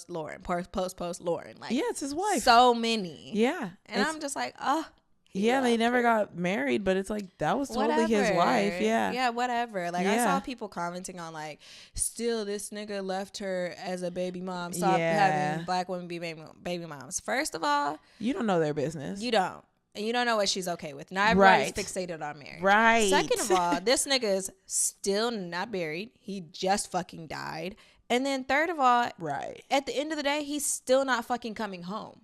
Lauren, post Lauren. Like, yeah, it's his wife. So many. Yeah. And I'm just like, oh, Yeah, they never got married, but it's like that was totally his wife. Yeah. Yeah, whatever. Like I saw people commenting on like, still this nigga left her as a baby mom. Stop having black women be baby moms. First of all, you don't know their business. You don't. And you don't know what she's okay with. Not everybody's fixated on marriage. Right. Second of all, this nigga is still not married. He just fucking died. And then third of all, at the end of the day, he's still not fucking coming home.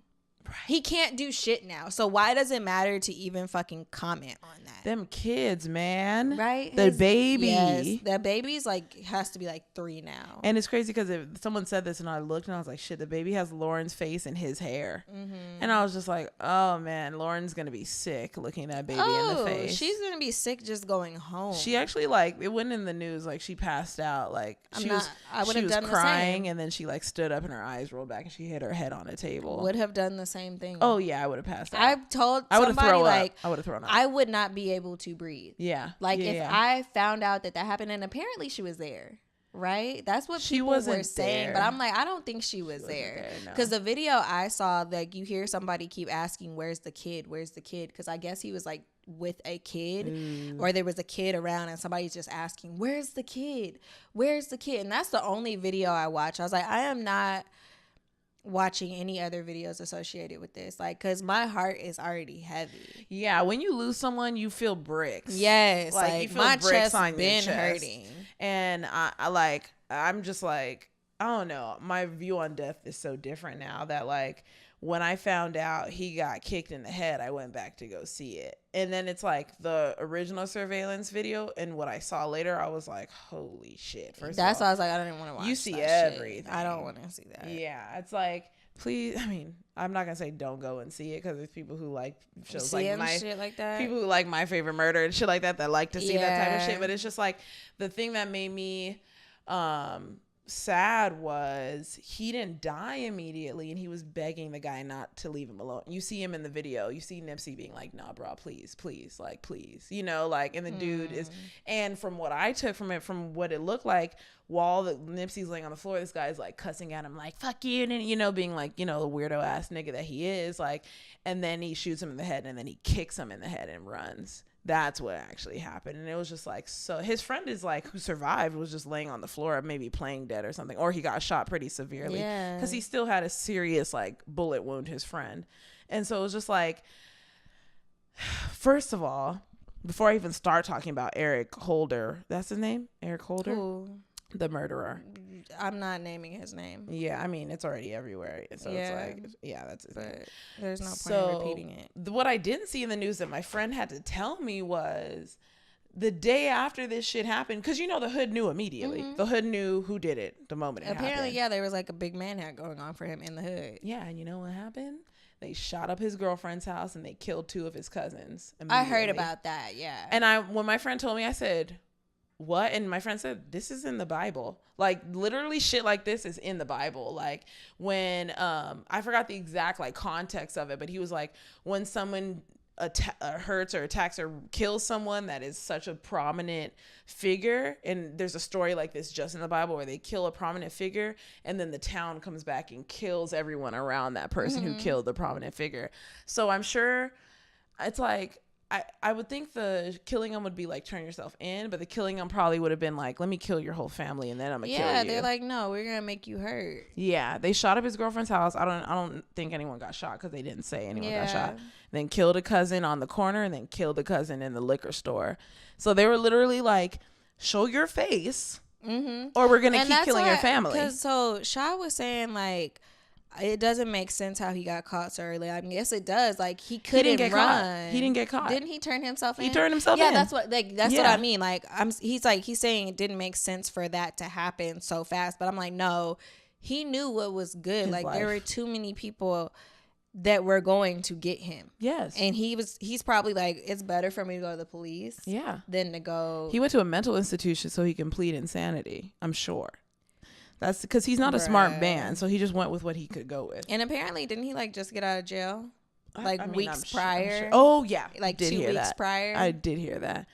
Right. He can't do shit now. So why does it matter to even fucking comment on that? Them kids, man. Right? The baby. Yes. That baby's like, has to be like 3 now. And it's crazy because if someone said this and I looked and I was like, shit, the baby has Lauren's face and his hair. Mm-hmm. And I was just like, oh man, Lauren's going to be sick looking at that baby in the face. She's going to be sick just going home. She actually like, it went in the news, like she passed out. Like she was crying and then she like stood up and her eyes rolled back and she hit her head on a table. Would have done the same thing. Oh yeah, I would have passed out. I've told somebody like I would have thrown up. I would not be able to breathe. Yeah. Like if I found out that happened, and apparently she was there. Right? That's what people were saying. But I'm like, I don't think she was there. Because the video I saw, like you hear somebody keep asking, where's the kid? Where's the kid? Because I guess he was like with a kid or there was a kid around and somebody's just asking, where's the kid? Where's the kid? And that's the only video I watched. I was like, I am not watching any other videos associated with this, like, because my heart is already heavy. Yeah, when you lose someone, you feel bricks. Yes, like you feel my bricks chest on been your chest. hurting, and I'm just like, I don't know, my view on death is so different now that like when I found out he got kicked in the head, I went back to go see it. And then it's like the original surveillance video and what I saw later, I was like, holy shit. That's why I was like, I didn't want to watch. You see everything. Shit. I don't want to see that. Yeah, it's like, please, I mean, I'm not gonna say don't go and see it because there's people who like shows like my shit like that. People who like My Favorite Murder and shit like that like to see that type of shit. But it's just like the thing that made me sad was he didn't die immediately and he was begging the guy not to leave him alone. You see him in the video, you see Nipsey being like, nah bro, please, like please, you know, like, and the dude is, and from what I took from it, from what it looked like, while the Nipsey's laying on the floor, this guy's like cussing at him like fuck you, and you know, being like, you know, the weirdo ass nigga that he is, like, and then he shoots him in the head and then he kicks him in the head and runs. That's what actually happened. And it was just like, so his friend is like, who survived, was just laying on the floor, maybe playing dead or something, or he got shot pretty severely because he still had a serious like bullet wound, his friend. And so it was just like, first of all, before I even start talking about Eric Holder, that's his name, Eric Holder. Ooh. The murderer. I'm not naming his name. Yeah, I mean, it's already everywhere. So it's like, yeah, that's his name. There's no point in repeating it. What I didn't see in the news that my friend had to tell me was the day after this shit happened, because you know the hood knew immediately. Mm-hmm. The hood knew who did it the moment it happened. Apparently, yeah, there was like a big manhunt going on for him in the hood. Yeah, and you know what happened? They shot up his girlfriend's house and they killed 2 of his cousins. I heard about that, yeah. And when my friend told me, I said, what? And my friend said, this is in the Bible. Like literally shit like this is in the Bible. Like when I forgot the exact like context of it, but he was like, when someone hurts or attacks or kills someone that is such a prominent figure, and there's a story like this just in the Bible where they kill a prominent figure and then the town comes back and kills everyone around that person who killed the prominent figure. So I'm sure it's like, I would think the killing them would be like turn yourself in, but the killing them probably would have been like, let me kill your whole family and then I'm gonna kill you. Yeah, they're like, no, we're gonna make you hurt. Yeah, they shot up his girlfriend's house. I don't think anyone got shot because they didn't say anyone got shot. Then killed a cousin on the corner and then killed a cousin in the liquor store. So they were literally like, show your face or we're gonna keep killing your family. Because so Shaw was saying like, it doesn't make sense how he got caught so early. I mean, yes, it does. Like he couldn't run. He didn't get caught. Didn't he turn himself in? He turned himself in. Yeah, that's what I mean. Like he's saying it didn't make sense for that to happen so fast. But I'm like, no, he knew what was good. His like life. There were too many people that were going to get him. Yes. And he's probably like, it's better for me to go to the police. Yeah. Than to go. He went to a mental institution so he can plead insanity, I'm sure. That's because he's not a smart man, so he just went with what he could go with. And apparently, didn't he like just get out of jail weeks prior? Oh yeah, like did 2 weeks prior. I did hear that.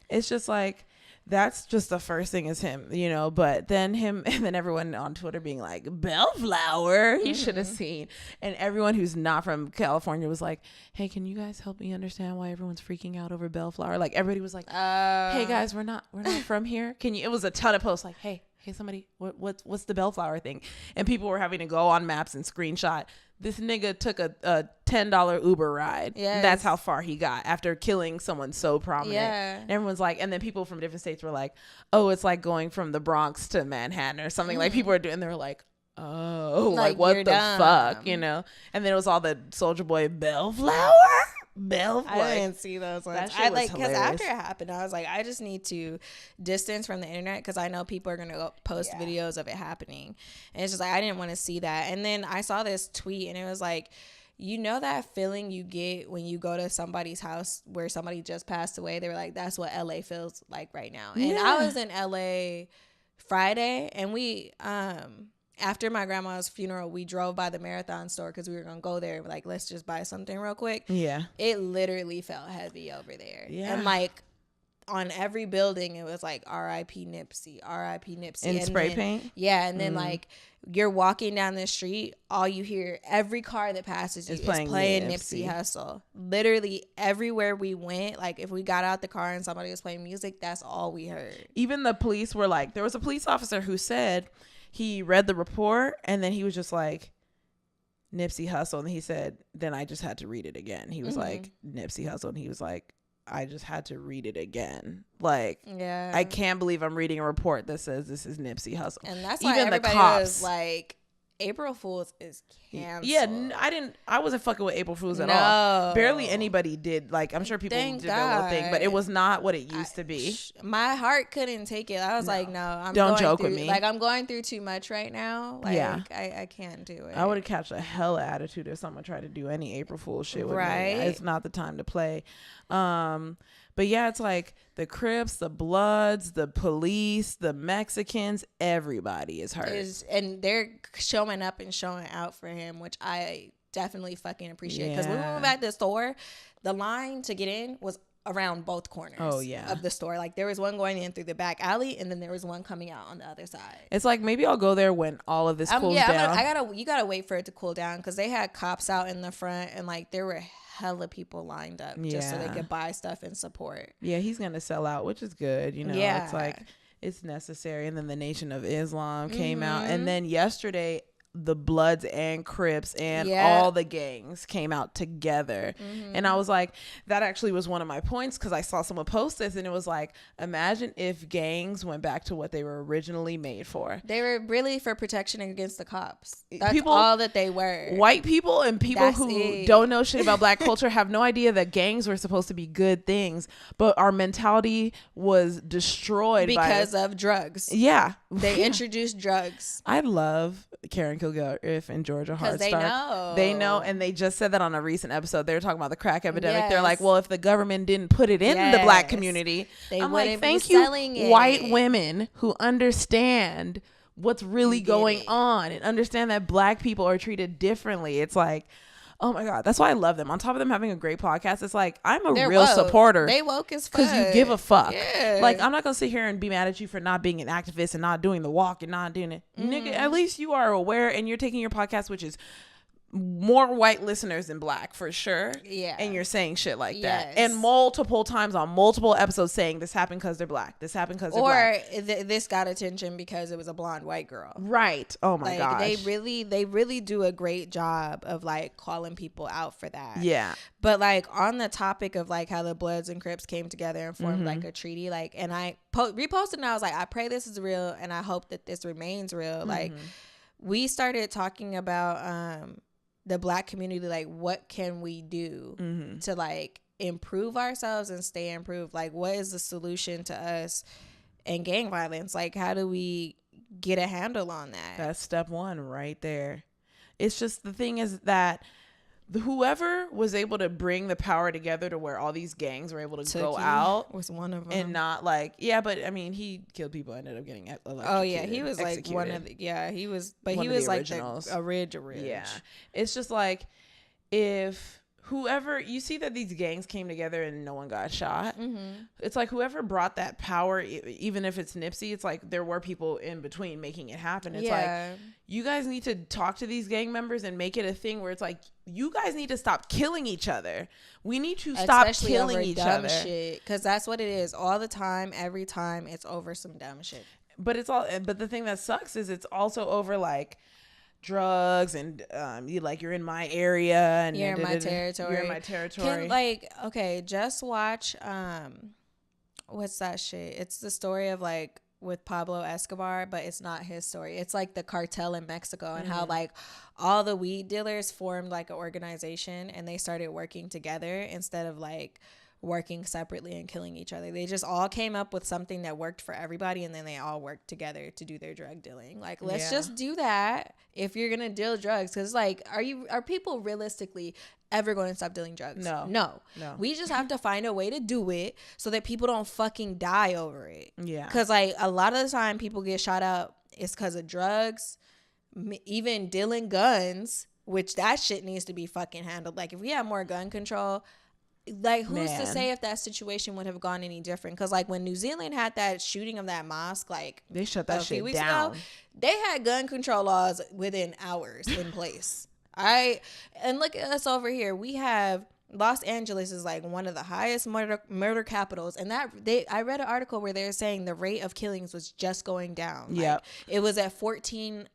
It's just like that's just the first thing is him, you know, but then him and then everyone on Twitter being like, Bellflower, he should have seen. And everyone who's not from California was like, hey, can you guys help me understand why everyone's freaking out over Bellflower? Like everybody was like, hey guys, we're not from here. Can you, it was a ton of posts like, hey somebody, what's the Bellflower thing? And people were having to go on maps and screenshot. This nigga took a $10 Uber ride. Yes. That's how far he got after killing someone so prominent. Yeah. And everyone's like, and then people from different states were like, oh, it's like going from the Bronx to Manhattan or something. Like people were doing, they were like, oh, like what the fuck, you know? And then it was all the Soulja Boy Bellflower. I didn't see those ones. I like, because after it happened, I was like, I just need to distance from the internet because I know people are gonna go post videos of it happening, and it's just like I didn't want to see that. And then I saw this tweet, and it was like, you know that feeling you get when you go to somebody's house where somebody just passed away? They were like, that's what LA feels like right now. And I was in LA Friday, and we after my grandma's funeral, we drove by the Marathon store because we were going to go there. Like, let's just buy something real quick. Yeah. It literally felt heavy over there. Yeah. And, like, on every building, it was like, R.I.P. Nipsey, R.I.P. Nipsey. And spray paint? Yeah. And then, like, you're walking down the street, all you hear, every car that passes you is playing Nipsey Hussle. Literally everywhere we went, like, if we got out the car and somebody was playing music, that's all we heard. Even the police were like, there was a police officer who said he read the report and then he was just like, Nipsey Hussle. And he said, then I just had to read it again. He was like, Nipsey Hussle. And he was like, I just had to read it again. Like, I can't believe I'm reading a report that says this is Nipsey Hussle. And that's why even everybody was like, April Fool's is canceled. Yeah, I wasn't fucking with April Fool's at all. Barely anybody did. Like, I'm sure people did their little thing, but it was not what it used to be. My heart couldn't take it. I was like, no, don't joke with me. Like, I'm going through too much right now. Like, I can't do it. I would have catched a hella attitude if someone tried to do any April Fool's shit with me. It's not the time to play. But yeah, it's like the Crips, the Bloods, the police, the Mexicans, everybody is hurt. And they're showing up and showing out for him, which I definitely fucking appreciate. Because when we went back to the store, the line to get in was around both corners of the store. Like, there was one going in through the back alley, and then there was one coming out on the other side. It's like, maybe I'll go there when all of this cools down. You gotta wait for it to cool down, because they had cops out in the front, and like there were hella people lined up just so they could buy stuff and support. Yeah, he's gonna sell out, which is good, you know. It's like, it's necessary. And then the Nation of Islam came out, and then yesterday the Bloods and Crips and all the gangs came out together. And I was like, that actually was one of my points, because I saw someone post this and it was like, imagine if gangs went back to what they were originally made for. They were really for protection against the cops. That's all that they were. White people and people who don't know shit about black culture have no idea that gangs were supposed to be good things, but our mentality was destroyed because of drugs. They introduced drugs. I love Karen Kilgariff and Georgia Hardstark. They know, and they just said that on a recent episode. They were talking about the crack epidemic. They're like, well, if the government didn't put it in the black community, I'm like, thank you, white women who understand what's really going on and understand that black people are treated differently. It's like, oh my God, that's why I love them. On top of them having a great podcast, it's like, They're real woke. Supporter. They woke as fuck. Because you give a fuck. Yeah. Like, I'm not going to sit here and be mad at you for not being an activist and not doing the walk and not doing it. Nigga, at least you are aware and you're taking your podcast, which is more white listeners than black for sure. Yeah. And you're saying shit like that. And multiple times on multiple episodes saying this happened because they're black. This happened because they're black. Or this got attention because it was a blonde white girl. Right. Oh my gosh. They really do a great job of like calling people out for that. Yeah. But like on the topic of like how the Bloods and Crips came together and formed like a treaty, like, and I reposted and I was like, I pray this is real and I hope that this remains real. Like, we started talking about the black community, like, what can we do to like improve ourselves and stay improved? Like, what is the solution to us and gang violence? Like, how do we get a handle on that? That's step one right there. It's just, the thing is that whoever was able to bring the power together to where all these gangs were able to go out was one of them, and not like, but I mean, he killed people, ended up getting electrocuted. Oh yeah, he was executed. Like one of the he was, but he was like the original. Yeah, it's just like, if whoever, you see that these gangs came together and no one got shot. It's like whoever brought that power, even if it's Nipsey, it's like there were people in between making it happen. It's like, you guys need to talk to these gang members and make it a thing where it's like, you guys need to stop killing each other. We need to stop killing each other. Because that's what it is all the time. Every time it's over some dumb shit. But the thing that sucks is it's also over like drugs and you're in my area and you're in my territory. You're in my territory. Like, okay, just watch what's that shit? It's the story of like with Pablo Escobar, but it's not his story. It's like the cartel in Mexico and how like all the weed dealers formed like an organization and they started working together instead of like working separately and killing each other. They just all came up with something that worked for everybody and then they all worked together to do their drug dealing. Like, let's just do that if you're gonna deal drugs, because like are people realistically ever going to stop dealing drugs? No. We just have to find a way to do it so that people don't fucking die over it. Because like a lot of the time people get shot up, it's because of drugs, even dealing guns, which that shit needs to be fucking handled. Like if we have more gun control, like who's to say if that situation would have gone any different? Because like when New Zealand had that shooting of that mosque, like they shut that shit weeks down ago, they had gun control laws within hours in place. And look at us over here. We have Los Angeles is like one of the highest murder capitals, and I read an article where they're saying the rate of killings was just going down. Like, it was at 14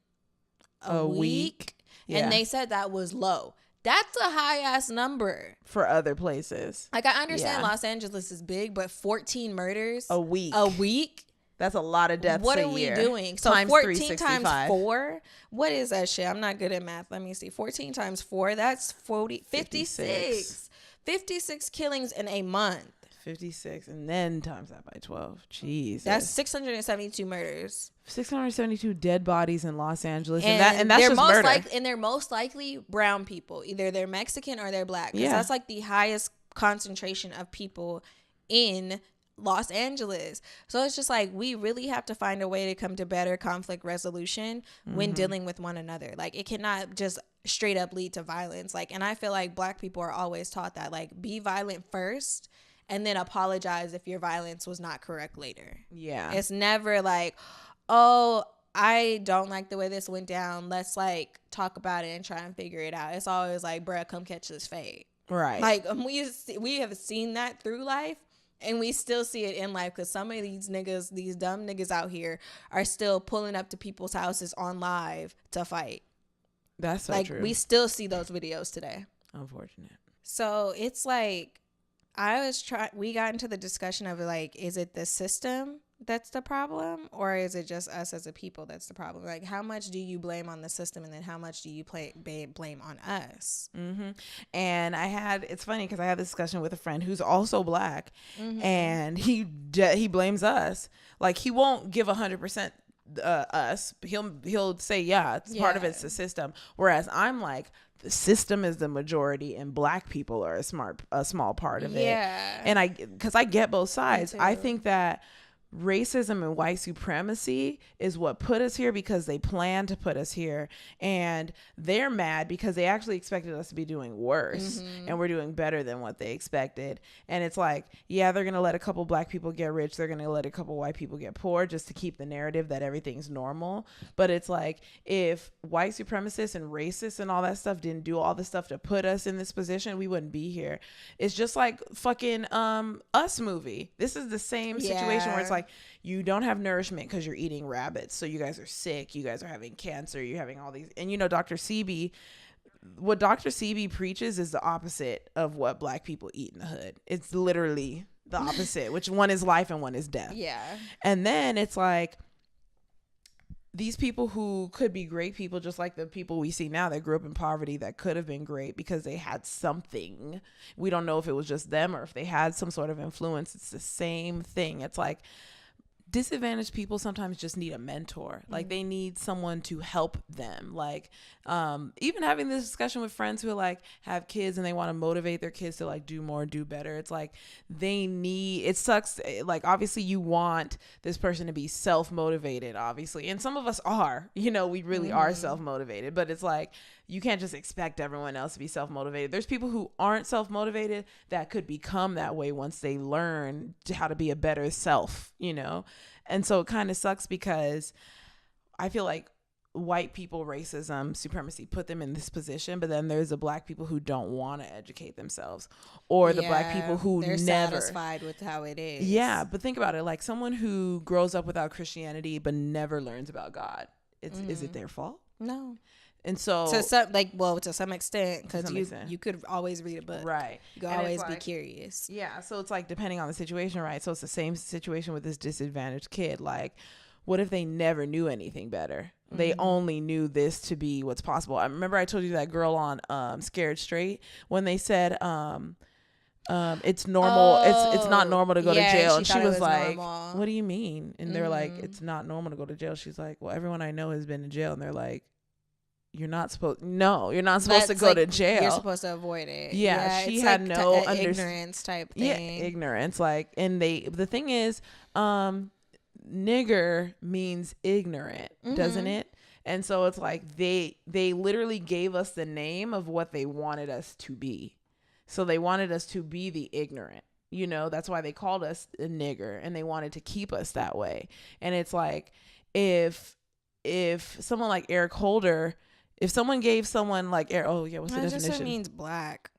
a week. And they said that was low. That's a high ass number for other places. Like I understand Los Angeles is big, but 14 murders a week. That's a lot of deaths. What are we doing? So times 14 times 4. What is that shit? I'm not good at math. Let me see. 14 times 4. That's 56. 56 killings in a month. 56, and then times that by 12. Jesus. That's 672 murders. 672 dead bodies in Los Angeles, and that's they're just most murder. And they're most likely brown people. Either they're Mexican or they're black. Because that's like the highest concentration of people in Los Angeles. So it's just like we really have to find a way to come to better conflict resolution when dealing with one another. Like it cannot just straight up lead to violence. Like, and I feel like black people are always taught that, like, be violent first and then apologize if your violence was not correct later. Yeah. It's never like, oh, I don't like the way this went down. Let's like talk about it and try and figure it out. It's always like, bruh, come catch this fade. Right. Like we have seen that through life, and we still see it in life because some of these niggas, these dumb niggas out here are still pulling up to people's houses on live to fight. That's so like, true. We still see those videos today. Unfortunate. So it's like, we got into the discussion of like, is it the system that's the problem, or is it just us as a people that's the problem? Like, how much do you blame on the system, and then how much do you blame on us? And it's funny because I had this discussion with a friend who's also black, and he blames us. Like, he won't give 100% us. He'll say, it's part of it's the system. Whereas I'm like, the system is the majority and black people are a small part of it. And because I get both sides. I think that racism and white supremacy is what put us here because they planned to put us here, and they're mad because they actually expected us to be doing worse, and we're doing better than what they expected. And it's like, they're gonna let a couple black people get rich, they're gonna let a couple white people get poor just to keep the narrative that everything's normal. But it's like, if white supremacists and racists and all that stuff didn't do all the stuff to put us in this position, we wouldn't be here. It's just like fucking Us movie. This is the same situation where it's like, you don't have nourishment because you're eating rabbits, so you guys are sick, you guys are having cancer, you're having all these. And Dr. Sebi, what Dr. Sebi preaches is the opposite of what black people eat in the hood. It's literally the opposite, which one is life and one is death. And then it's like, these people who could be great people, just like the people we see now that grew up in poverty that could have been great because they had something. We don't know if it was just them or if they had some sort of influence. It's the same thing. It's like, disadvantaged people sometimes just need a mentor. Like, they need someone to help them. Like, even having this discussion with friends who like have kids and they want to motivate their kids to like do more, do better. It's like, it sucks. Like, obviously you want this person to be self-motivated, obviously. And some of us are, we really are self-motivated, but it's like, you can't just expect everyone else to be self-motivated. There's people who aren't self-motivated that could become that way once they learn how to be a better self, you know? And so it kind of sucks because I feel like white people, racism, supremacy put them in this position, but then there's the black people who don't want to educate themselves, or the black people who they're never satisfied with how it is. Yeah, but think about it, like someone who grows up without Christianity but never learns about God. Is it their fault? No. And so to some extent, because you could always read a book, right? You could always be curious. Yeah, so it's like depending on the situation, right? So it's the same situation with this disadvantaged kid. Like, what if they never knew anything better? They only knew this to be what's possible. I remember I told you that girl on Scared Straight when they said it's normal. It's not normal to go to jail, and she was like, normal. What do you mean? And they're like, it's not normal to go to jail. She's like, well, everyone I know has been in jail, and they're like, you're not supposed to go to jail. You're supposed to avoid it. Yeah, she had like no ignorance type thing. Yeah, ignorance. Like, and the thing is, nigger means ignorant, doesn't it? And so it's like they literally gave us the name of what they wanted us to be. So they wanted us to be the ignorant, you know. That's why they called us a nigger, and they wanted to keep us that way. And it's like, if someone like Eric Holder, if someone gave someone like what's the definition? It means black.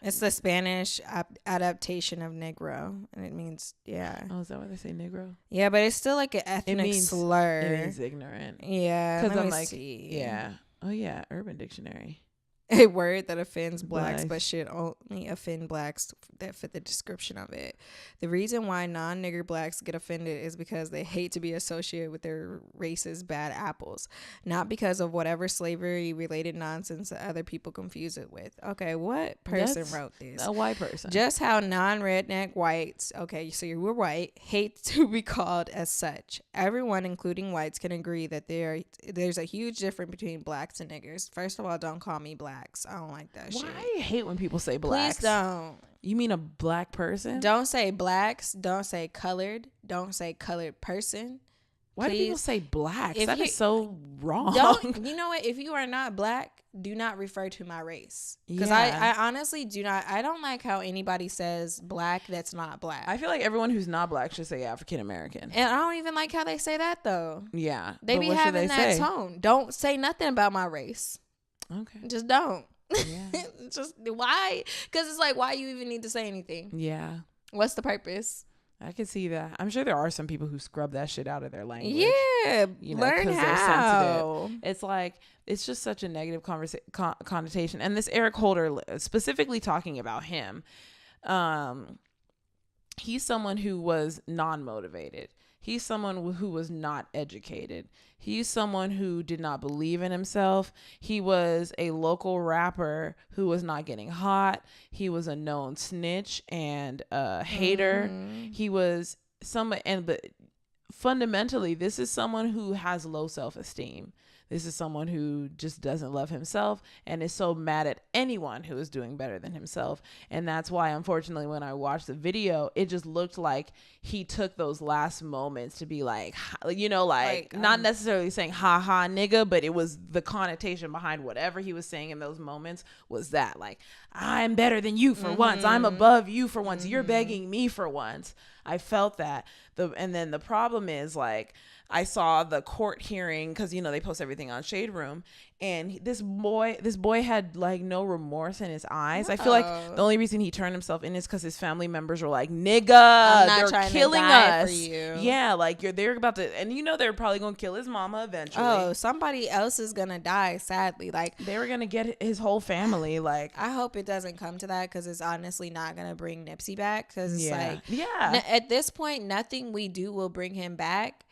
It's the Spanish adaptation of Negro, and it means, Oh, is that why they say Negro? Yeah, but it's still like an ethnic slur. It means ignorant. Yeah, because I'm like, yeah. Oh yeah, Urban Dictionary. A word that offends blacks, but should only offend blacks that fit the description of it. The reason why non-nigger blacks get offended is because they hate to be associated with their race's bad apples, not because of whatever slavery-related nonsense that other people confuse it with. Okay, what person wrote this? A white person. Just how non-redneck whites, okay, so you were white, hate to be called as such. Everyone, including whites, can agree that there's a huge difference between blacks and niggers. First of all, don't call me black. I don't like that shit. I hate when people say blacks. Please don't. You mean a black person? Don't say blacks. Don't say colored. Don't say colored person. Why do people say blacks? That is so wrong. You know what? If you are not black, do not refer to my race. Because I honestly do not. I don't like how anybody says black that's not black. I feel like everyone who's not black should say African American. And I don't even like how they say that though. Yeah. They be having that tone. Don't say nothing about my race. Okay. Just don't. Yeah. Just why? Because it's like, why you even need to say anything? Yeah. What's the purpose? I can see that. I'm sure there are some people who scrub that shit out of their language. Yeah. You know, learn how. They're sensitive. It's like, it's just such a negative connotation. And this Eric Holder, specifically talking about him, he's someone who was non-motivated. He's someone who was not educated. He's someone who did not believe in himself. He was a local rapper who was not getting hot. He was a known snitch and a hater. He was but fundamentally, this is someone who has low self-esteem. This is someone who just doesn't love himself and is so mad at anyone who is doing better than himself. And that's why, unfortunately, when I watched the video, it just looked like he took those last moments to be like, you know, like not necessarily saying ha ha nigga, but it was the connotation behind whatever he was saying in those moments was that like, I'm better than you for once. I'm above you for once. You're begging me for once. I felt that. And then the problem is like, I saw the court hearing because, you know, they post everything on Shade Room, and this boy had like no remorse in his eyes. I feel like the only reason he turned himself in is because his family members were like, nigga, they're killing us. For you. Yeah, like they're about to, and you know they're probably gonna kill his mama eventually. Oh, somebody else is gonna die, sadly. Like they were gonna get his whole family. Like I hope it doesn't come to that because it's honestly not gonna bring Nipsey back. Because it's at this point, nothing we do will bring him back.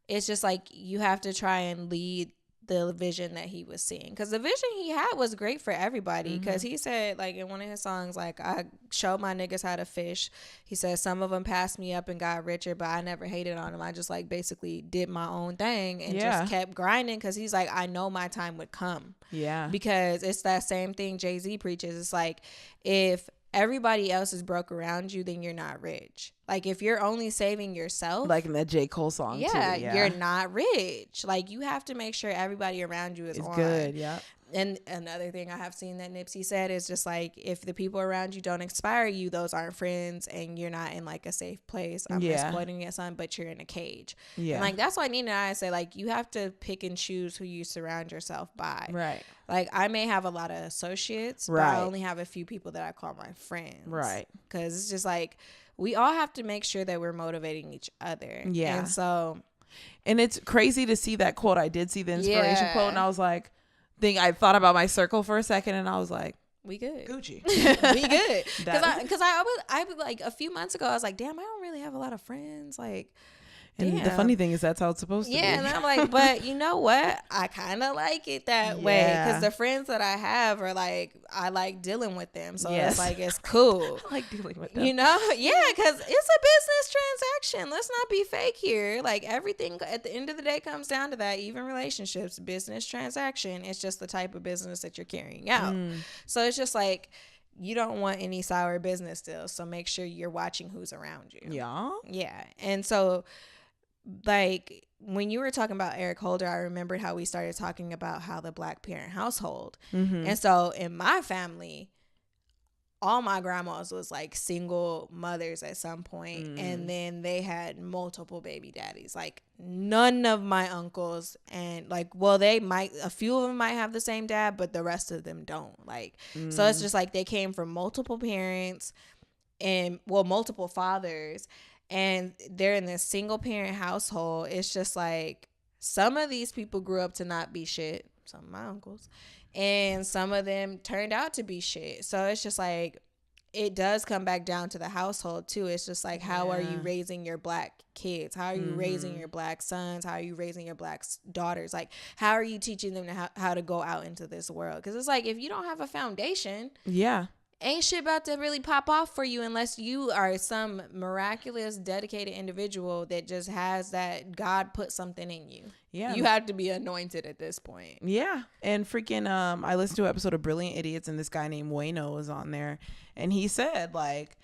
It's just like you have to try and lead the vision that he was seeing, because the vision he had was great for everybody. Because he said, like in one of his songs, like, I showed my niggas how to fish. He said some of them passed me up and got richer, but I never hated on them. I just like basically did my own thing and just kept grinding, because he's like, I know my time would come. Yeah, because it's that same thing Jay-Z preaches. It's like, if everybody else is broke around you, then you're not rich. Like if you're only saving yourself, like in that J. Cole song, too, you're not rich. Like you have to make sure everybody around you is on. Good. Yeah. And another thing I have seen that Nipsey said is just like, if the people around you don't inspire you, those aren't friends, and you're not in like a safe place. I'm exploiting your son, but you're in a cage. Yeah. And like, that's why Nina and I say, like, you have to pick and choose who you surround yourself by. Right. Like, I may have a lot of associates, but I only have a few people that I call my friends. Right. Because it's just like, we all have to make sure that we're motivating each other. Yeah. And so. And it's crazy to see that quote. I did see the inspiration quote, and I was like, I thought about my circle for a second, and I was like, we good. Gucci. We good. Because I was like, a few months ago, I was like, damn, I don't really have a lot of friends. Like, and the funny thing is, that's how it's supposed to be. Yeah, and I'm like, but you know what? I kind of like it that way, because the friends that I have are like, I like dealing with them, so it's like, it's cool. I like dealing with them. You know? Yeah, because it's a business transaction. Let's not be fake here. Like, everything at the end of the day comes down to that. Even relationships, business transaction. It's just the type of business that you're carrying out. So it's just like, you don't want any sour business deals, so make sure you're watching who's around you. Yeah. And so, like, when you were talking about Eric Holder, I remembered how we started talking about how the Black parent household. And so in my family, all my grandmas was like single mothers at some point, and then they had multiple baby daddies. Like, none of my uncles, and like, well, a few of them might have the same dad, but the rest of them don't. Like, so it's just like, they came from multiple parents and, well, multiple fathers, and they're in this single parent household. It's just like, some of these people grew up to not be shit, some of my uncles, and some of them turned out to be shit. So it's just like, it does come back down to the household too. It's just like, how are you raising your Black kids? How are you raising your Black sons? How are you raising your Black daughters? Like, how are you teaching them how to go out into this world? Because it's like, if you don't have a foundation, ain't shit about to really pop off for you, unless you are some miraculous, dedicated individual that just has that God put something in you. Yeah. You have to be anointed at this point. Yeah. And freaking, I listened to an episode of Brilliant Idiots, and this guy named Wayno was on there, and he said, like,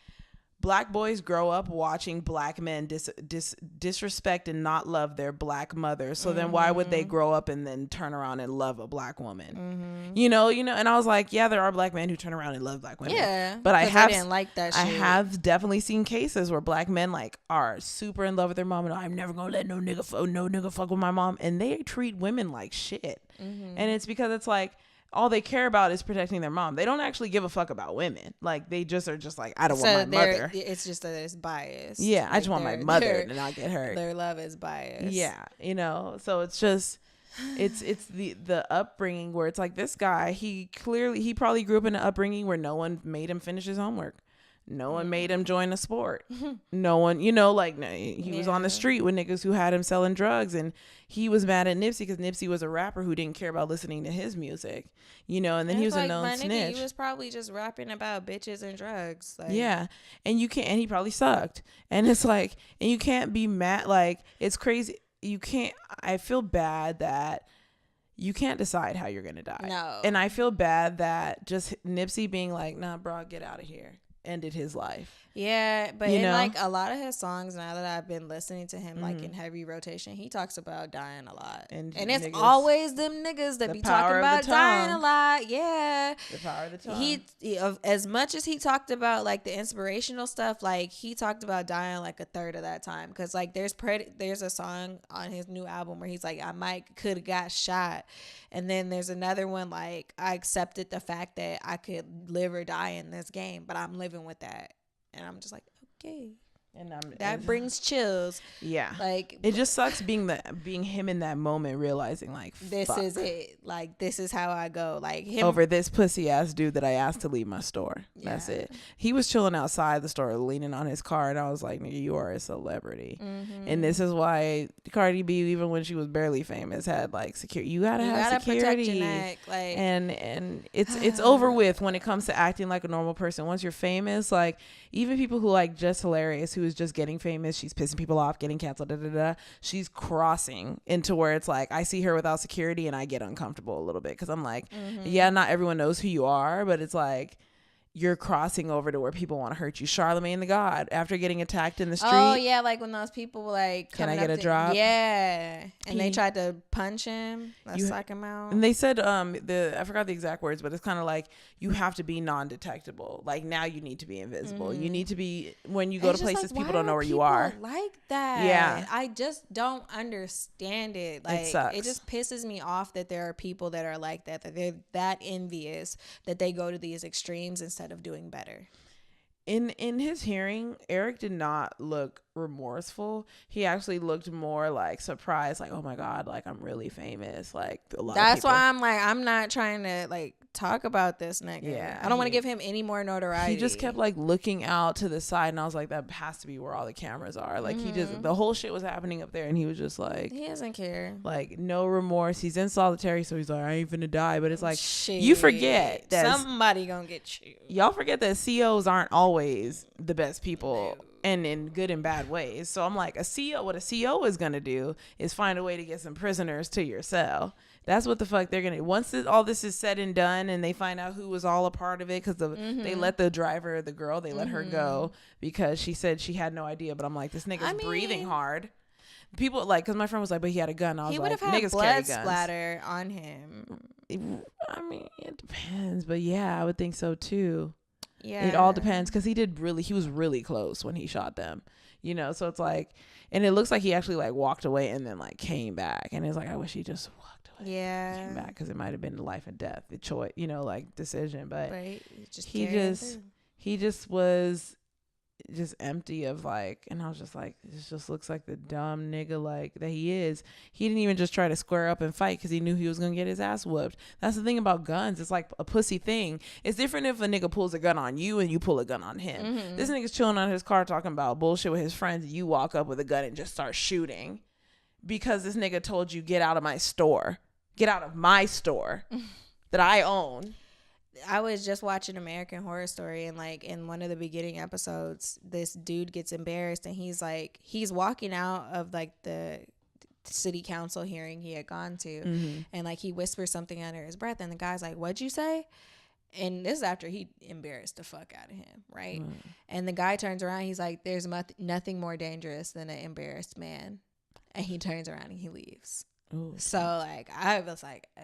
Black boys grow up watching Black men disrespect and not love their Black mothers. So then why would they grow up and then turn around and love a Black woman? You know, and I was like, yeah, there are Black men who turn around and love Black women. Yeah. But I didn't like that shit. I have definitely seen cases where Black men like are super in love with their mom, and I'm never gonna let no nigga fuck with my mom, and they treat women like shit. And it's because it's like, all they care about is protecting their mom. They don't actually give a fuck about women. Like, they just are just like, I don't want my mother. It's just that it's biased. Yeah, I just want my mother to not get hurt. Their love is biased. Yeah, so it's just, it's the upbringing where it's like, this guy, he probably grew up in an upbringing where no one made him finish his homework. No one made him join a sport. No one, he was on the street with niggas who had him selling drugs, and he was mad at Nipsey because Nipsey was a rapper who didn't care about listening to his music, and then he was like, a known snitch. He was probably just rapping about bitches and drugs. Like. Yeah. And he probably sucked. And it's like, and you can't be mad. Like, it's crazy. I feel bad that you can't decide how you're going to die. No. And I feel bad that just Nipsey being like, nah, bro, get out of here, ended his life. Yeah, but in like a lot of his songs, now that I've been listening to him like in heavy rotation, he talks about dying a lot. And it's always them niggas that be talking about dying a lot. Yeah. The power of the tongue. He as much as he talked about like the inspirational stuff, like he talked about dying like a third of that time. Cause like there's a song on his new album where he's like, I could have got shot. And then there's another one like, I accepted the fact that I could live or die in this game, but I'm living with that. And I'm just like, okay. And that brings chills. Yeah. Like, it just sucks being him in that moment, realizing like, this is it. Like, this is how I go. Like, him over this pussy ass dude that I asked to leave my store. Yeah. That's it. He was chilling outside the store, leaning on his car, and I was like, nigga, you are a celebrity. And this is why Cardi B, even when she was barely famous, had like security. You gotta have security. Protect your neck. Like, and it's over with when it comes to acting like a normal person. Once you're famous, like even people who like just hilarious, who is just getting famous, she's pissing people off, getting canceled, she's crossing into where it's like, I see her without security and I get uncomfortable a little bit, because I'm like, yeah, not everyone knows who you are, but it's like, you're crossing over to where people want to hurt you. Charlemagne the God, after getting attacked in the street. Oh yeah, like when those people were like, can I get a drop? Yeah, and they tried to punch him, suck him out. And they said, I forgot the exact words, but it's kind of like you have to be non-detectable. Like now you need to be invisible. You need to be, when you go to places, like, people don't know where you are. Like that. Yeah, I just don't understand it. Like it sucks. It just pisses me off that there are people that are like that they're that envious that they go to these extremes instead of doing better. In his hearing, Eric did not look remorseful. He actually looked more like surprised, like, oh my God, like I'm really famous. Like a lot That's of people. why I'm like, I'm not trying to like talk about this nigga. Yeah, I don't want to give him any more notoriety. He just kept like looking out to the side, and I was like, that has to be where all the cameras are. Like he just, the whole shit was happening up there, and he was just like, he doesn't care. Like no remorse. He's in solitary, so he's like, I ain't finna die. But it's like, shit. You forget that somebody gonna get you. Y'all forget that COs aren't always the best people. No. And in good and bad ways. So I'm like, what a CO is going to do is find a way to get some prisoners to your cell. That's what the fuck they're going to do. Once all this is said and done and they find out who was all a part of it, because they let the driver, the girl, they let her go because she said she had no idea. But I'm like, this nigga's breathing hard. People like, because my friend was like, but he had a gun. I was he like, would have had niggas blood splatter on him. I mean, it depends. But yeah, I would think so too. Yeah, it all depends, because he was really close when he shot them, you know. So it's like, and it looks like he actually like walked away and then like came back, and it's like, I wish he just walked away, came back, because it might have been life and death, the choice, you know, like decision. But he just was just empty of like, and I was just like, this just looks like the dumb nigga like that he is. He didn't even just try to square up and fight because he knew he was gonna get his ass whooped. That's the thing about guns. It's like a pussy thing. It's different if a nigga pulls a gun on you and you pull a gun on him. This nigga's chilling on his car talking about bullshit with his friends. You walk up with a gun and just start shooting because this nigga told you, get out of my store, get out of my store that I own. I was just watching American Horror Story, and like in one of the beginning episodes, this dude gets embarrassed, and he's walking out of like the city council hearing he had gone to, and like he whispers something under his breath, and the guy's like, what'd you say? And this is after he embarrassed the fuck out of him, right? And the guy turns around, he's like, there's nothing more dangerous than an embarrassed man. And he turns around and he leaves. Ooh. So like I was like, oh.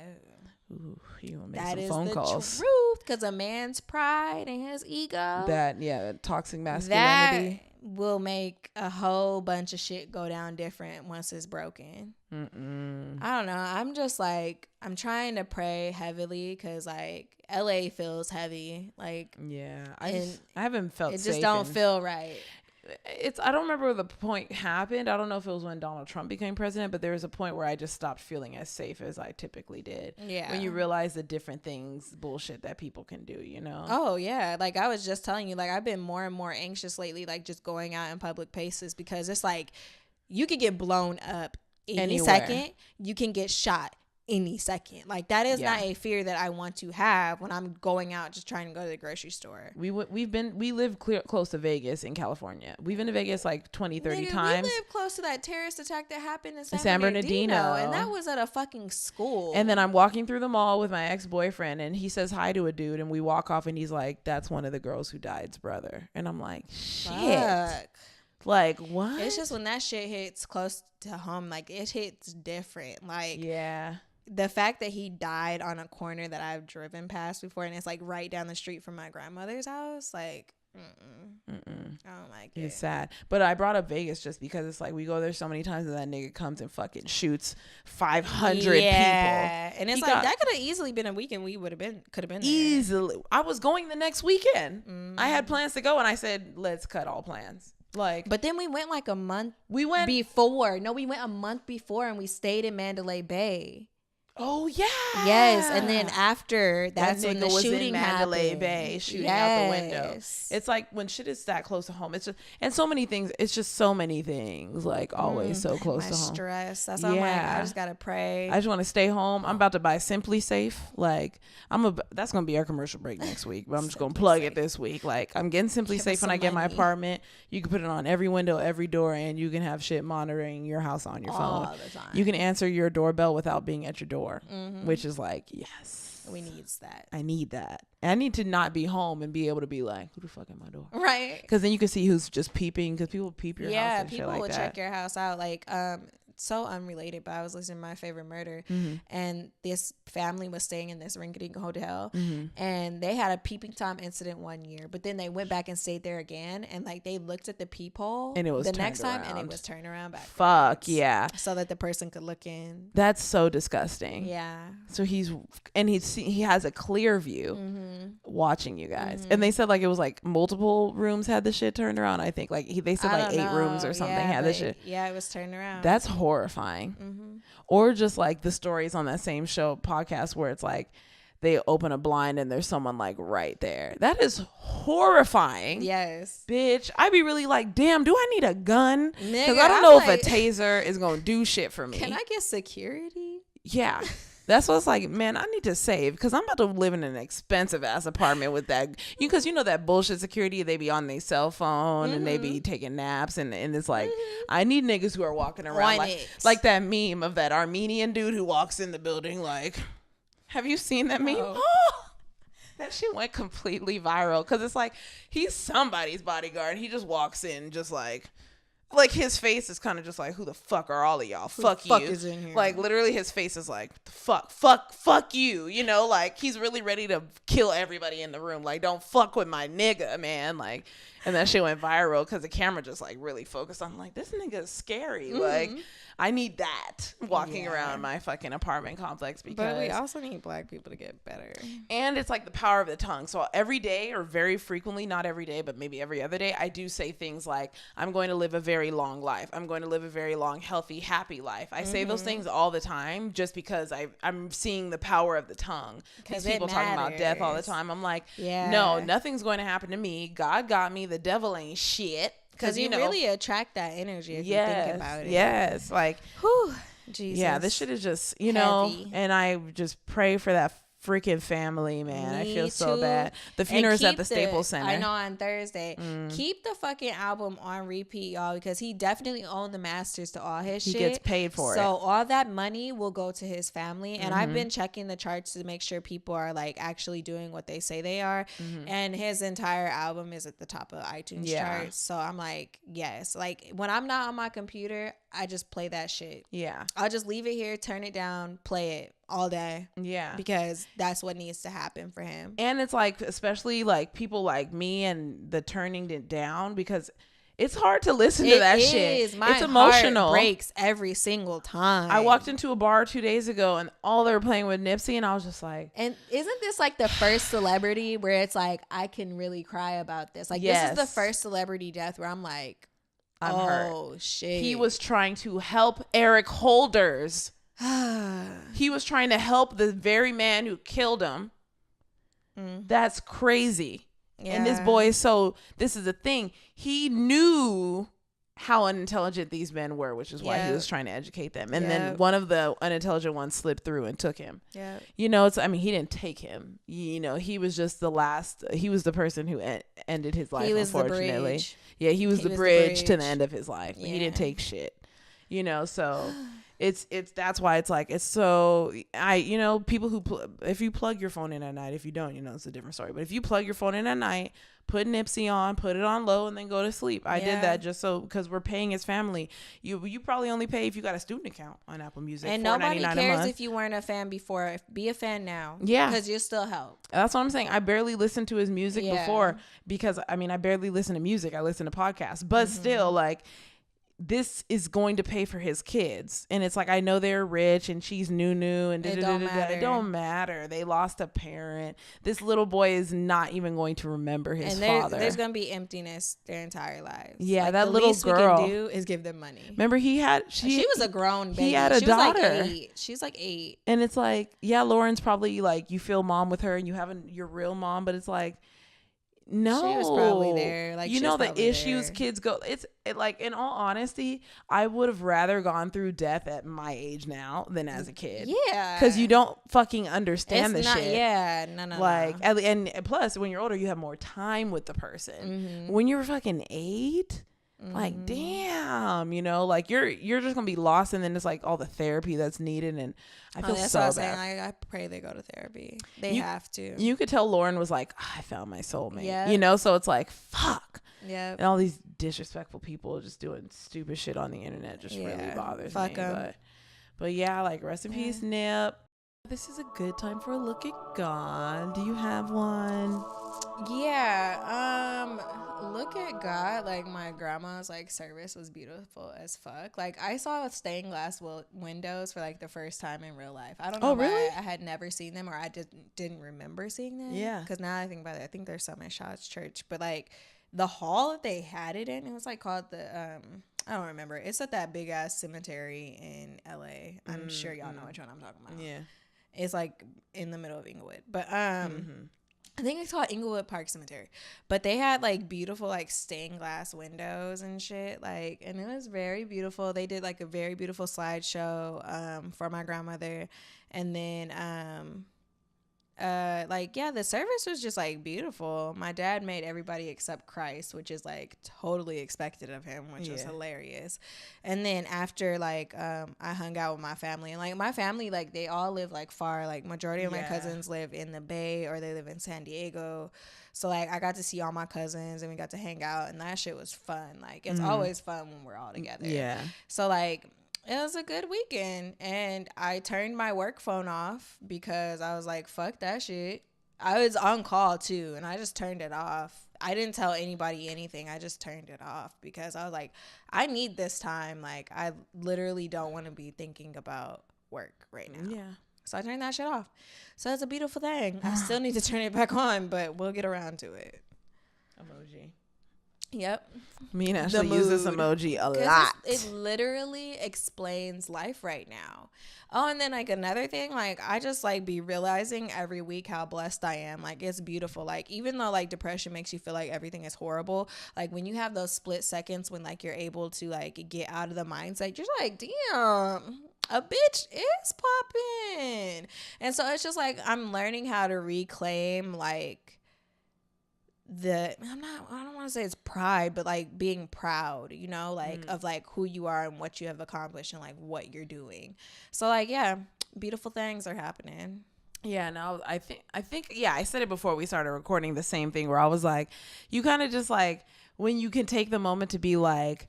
Ooh, you want to make some phone calls. That is the truth, because a man's pride and his ego. That toxic masculinity. That will make a whole bunch of shit go down different once it's broken. I don't know. I'm just like, I'm trying to pray heavily because like LA feels heavy. Like, yeah, I haven't felt it safe. Just don't feel right. I don't remember where the point happened. I don't know if it was when Donald Trump became president, but there was a point where I just stopped feeling as safe as I typically did. Yeah. When you realize the different things, bullshit that people can do, you know? Oh, yeah. Like I was just telling you, like I've been more and more anxious lately, like just going out in public places, because it's like you could get blown up any second. You can get shot any second. Like that is not a fear that I want to have when I'm going out just trying to go to the grocery store. We live close to Vegas in California. We've been to Vegas like 20-30 times. We live close to that terrorist attack that happened in San Bernardino, and that was at a fucking school. And then I'm walking through the mall with my ex-boyfriend, and he says hi to a dude, and we walk off, and he's like, that's one of the girls who died's brother. And I'm like, shit. Fuck. Like what? It's just when that shit hits close to home, like it hits different. Like the fact that he died on a corner that I've driven past before, and it's like right down the street from my grandmother's house, like I don't like it. It's sad. But I brought up Vegas just because it's like we go there so many times and that nigga comes and fucking shoots 500 people. And it's that could have easily been a weekend we could have been there. Easily. I was going the next weekend. I had plans to go, and I said, let's cut all plans. Like, but then we went like a month before. No, we went a month before, and we stayed in Mandalay Bay. Oh yeah. Yes, and then after that's when the was shooting in Mandalay happened. Bay shooting out the window. It's like when shit is that close to home. It's just and so many things. It's just so many things. Like always so close to home. Stress. That's why I'm like, I just gotta pray. I just want to stay home. I'm about to buy Simply Safe. Like that's gonna be our commercial break next week. But I'm just gonna plug it this week. Like I'm getting Simply Safe when I get my apartment. You can put it on every window, every door, and you can have shit monitoring your house on your phone. All the time. You can answer your doorbell without being at your door. door, which is like, yes, we needs that. I need that. I need to not be home and be able to be like, who the fuck at my door? Right. Because then you can see who's just peeping, because people peep your house and shit like that. Yeah, people will check your house out. Like, so unrelated, but I was listening to My Favorite Murder, and this family was staying in this rinky-dink hotel, and they had a peeping Tom incident one year, but then they went back and stayed there again, and like they looked at the peephole and it was the next time around. And it was turned around back. Fuck yeah. So that the person could look in. That's so disgusting. Yeah. So he has a clear view watching you guys, and they said like it was like multiple rooms had the shit turned around. I think like they said like 8 rooms or something had the shit. Yeah, it was turned around. That's horrifying. Or just like the stories on that same show podcast where it's like they open a blind and there's someone like right there. That is horrifying. Yes. Bitch, I'd be really like, damn, do I need a gun? Because Nigga, I don't know if a taser is going to do shit for me. Can I get security? Yeah. That's what's like, man, I need to save because I'm about to live in an expensive ass apartment with that. Because you know that bullshit security, they be on their cell phone and they be taking naps. And it's like, I need niggas who are walking around like that meme of that Armenian dude who walks in the building like, have you seen that meme? Oh, that shit went completely viral because it's like, he's somebody's bodyguard. He just walks in just like his face is kind of just like, who the fuck are all of y'all? Fuck you. Is in here? Like literally his face is like, fuck you. You know, like he's really ready to kill everybody in the room. Like, don't fuck with my nigga, man. Like, and that shit went viral because the camera just like really focused on like, this nigga is scary. Like, I need that walking around my fucking apartment complex because. But we also need black people to get better. And it's like the power of the tongue. So every day or very frequently, not every day, but maybe every other day, I do say things like, I'm going to live a very long life. I'm going to live a very long, healthy, happy life. I say those things all the time just because I'm seeing the power of the tongue. These people talking about death all the time. I'm like, no, nothing's going to happen to me. God got me. The devil ain't shit. Because you really attract that energy if you think about it. Yes. Like, whew, Jesus. Yeah, this shit is just, know, and I just pray for that freaking family, man. I feel so bad. The funeral's at the Staples Center. I know, on Thursday. Keep the fucking album on repeat, y'all, because he definitely owned the masters to all his shit. He gets paid for it. So all that money will go to his family. And I've been checking the charts to make sure people are like actually doing what they say they are. And his entire album is at the top of iTunes charts. So I'm like, yes. Like when I'm not on my computer, I just play that shit. Yeah. I'll just leave it here, turn it down, play it all day. Yeah. Because that's what needs to happen for him. And it's like, especially like people like me and the turning it down, because it's hard to listen to that shit. It's emotional. Heart breaks every single time. I walked into a bar 2 days ago and all they were playing with Nipsey, and I was just like, and isn't this like the first celebrity where it's like, I can really cry about this? Like, this is the first celebrity death where I'm like, I'm hurt. Shit. He was trying to help Eric Holders. He was trying to help the very man who killed him. That's crazy. Yeah. And this boy, so this is the thing. He knew how unintelligent these men were, which is why he was trying to educate them. And then one of the unintelligent ones slipped through and took him. Yeah. You know, he didn't take him. You know, he was just he was the person who ended his life, unfortunately. Yeah, he was the bridge to the end of his life. Yeah. He didn't take shit. You know, so it's that's why it's like, it's so, people who if you plug your phone in at night, if you don't, it's a different story. But if you plug your phone in at night, put Nipsey on, put it on low, and then go to sleep. I did that just so, because we're paying his family. You probably only pay if you got a student account on Apple Music. And nobody cares if you weren't a fan before. Be a fan now. Yeah. Because you still help. That's what I'm saying. I barely listened to his music before because, I barely listen to music. I listen to podcasts. But still, like, this is going to pay for his kids. And it's like, I know they're rich and she's new and it don't matter. They lost a parent. This little boy is not even going to remember his father. There's going to be emptiness their entire lives. Yeah, like, that little girl. We can do is give them money. Remember, she was a grown baby. He had a daughter. Was like 8. She's like 8. And it's like, yeah, Lauren's probably like, you feel mom with her and you have your real mom, but it's like, no, she was probably there. Like, the issues kids go. It's like, in all honesty, I would have rather gone through death at my age now than as a kid. Yeah, because you don't fucking understand the shit. Yeah, no. And plus, when you're older, you have more time with the person. When you're fucking 8. Like, damn, you know, like you're just gonna be lost, and then it's like all the therapy that's needed, and I feel that's so what I bad. was saying. I pray they go to therapy. They have to. You could tell Lauren was like, I found my soulmate, Yeah. you know. So it's like, fuck. Yeah. And all these disrespectful people just doing stupid shit on the internet just really bothers me. But yeah, like rest in peace, Nip. This is a good time for a look at God. Do you have one? Yeah. Look at God. Like my grandma's like service was beautiful as fuck. Like I saw stained glass windows for like the first time in real life. I don't know. Oh, really? I had never seen them, or I just didn't remember seeing them. Yeah. Because now I think about it, I think there's some at Shaw's Church, but like the hall that they had it in, it was like called the I don't remember. It's at that big ass cemetery in LA. I'm sure y'all know which one I'm talking about. Yeah. It's like in the middle of Inglewood. But I think it's called Inglewood Park Cemetery. But they had like beautiful like stained glass windows and shit. Like, and it was very beautiful. They did like a very beautiful slideshow for my grandmother. And then like, yeah, the service was just like beautiful. My dad made everybody except Christ, which is like totally expected of him, which was hilarious. And then after like I hung out with my family, and like my family, like they all live like far. Like majority of my cousins live in the Bay or they live in San Diego. So like I got to see all my cousins and we got to hang out, and that shit was fun. Like it's always fun when we're all together. Yeah. So like it was a good weekend, and I turned my work phone off because I was like, fuck that shit. I was on call too, and I just turned it off. I didn't tell anybody anything. I just turned it off because I was like, I need this time. Like, I literally don't want to be thinking about work right now. Yeah. So I turned that shit off. So it's a beautiful thing. I still need to turn it back on, but we'll get around to it. Emoji. Yep. Me and Ashley use this emoji a lot. It literally explains life right now. Oh, and then like another thing, like I just like be realizing every week how blessed I am. Like it's beautiful. Like even though like depression makes you feel like everything is horrible, like when you have those split seconds when like you're able to like get out of the mindset, you're like, damn, a bitch is popping. And so it's just like I'm learning how to reclaim like I don't want to say it's pride, but like being proud, you know, like of like who you are and what you have accomplished and like what you're doing. So like, yeah, beautiful things are happening. Yeah, no, I think, yeah, I said it before we started recording, the same thing where I was like, you kind of just like, when you can take the moment to be like,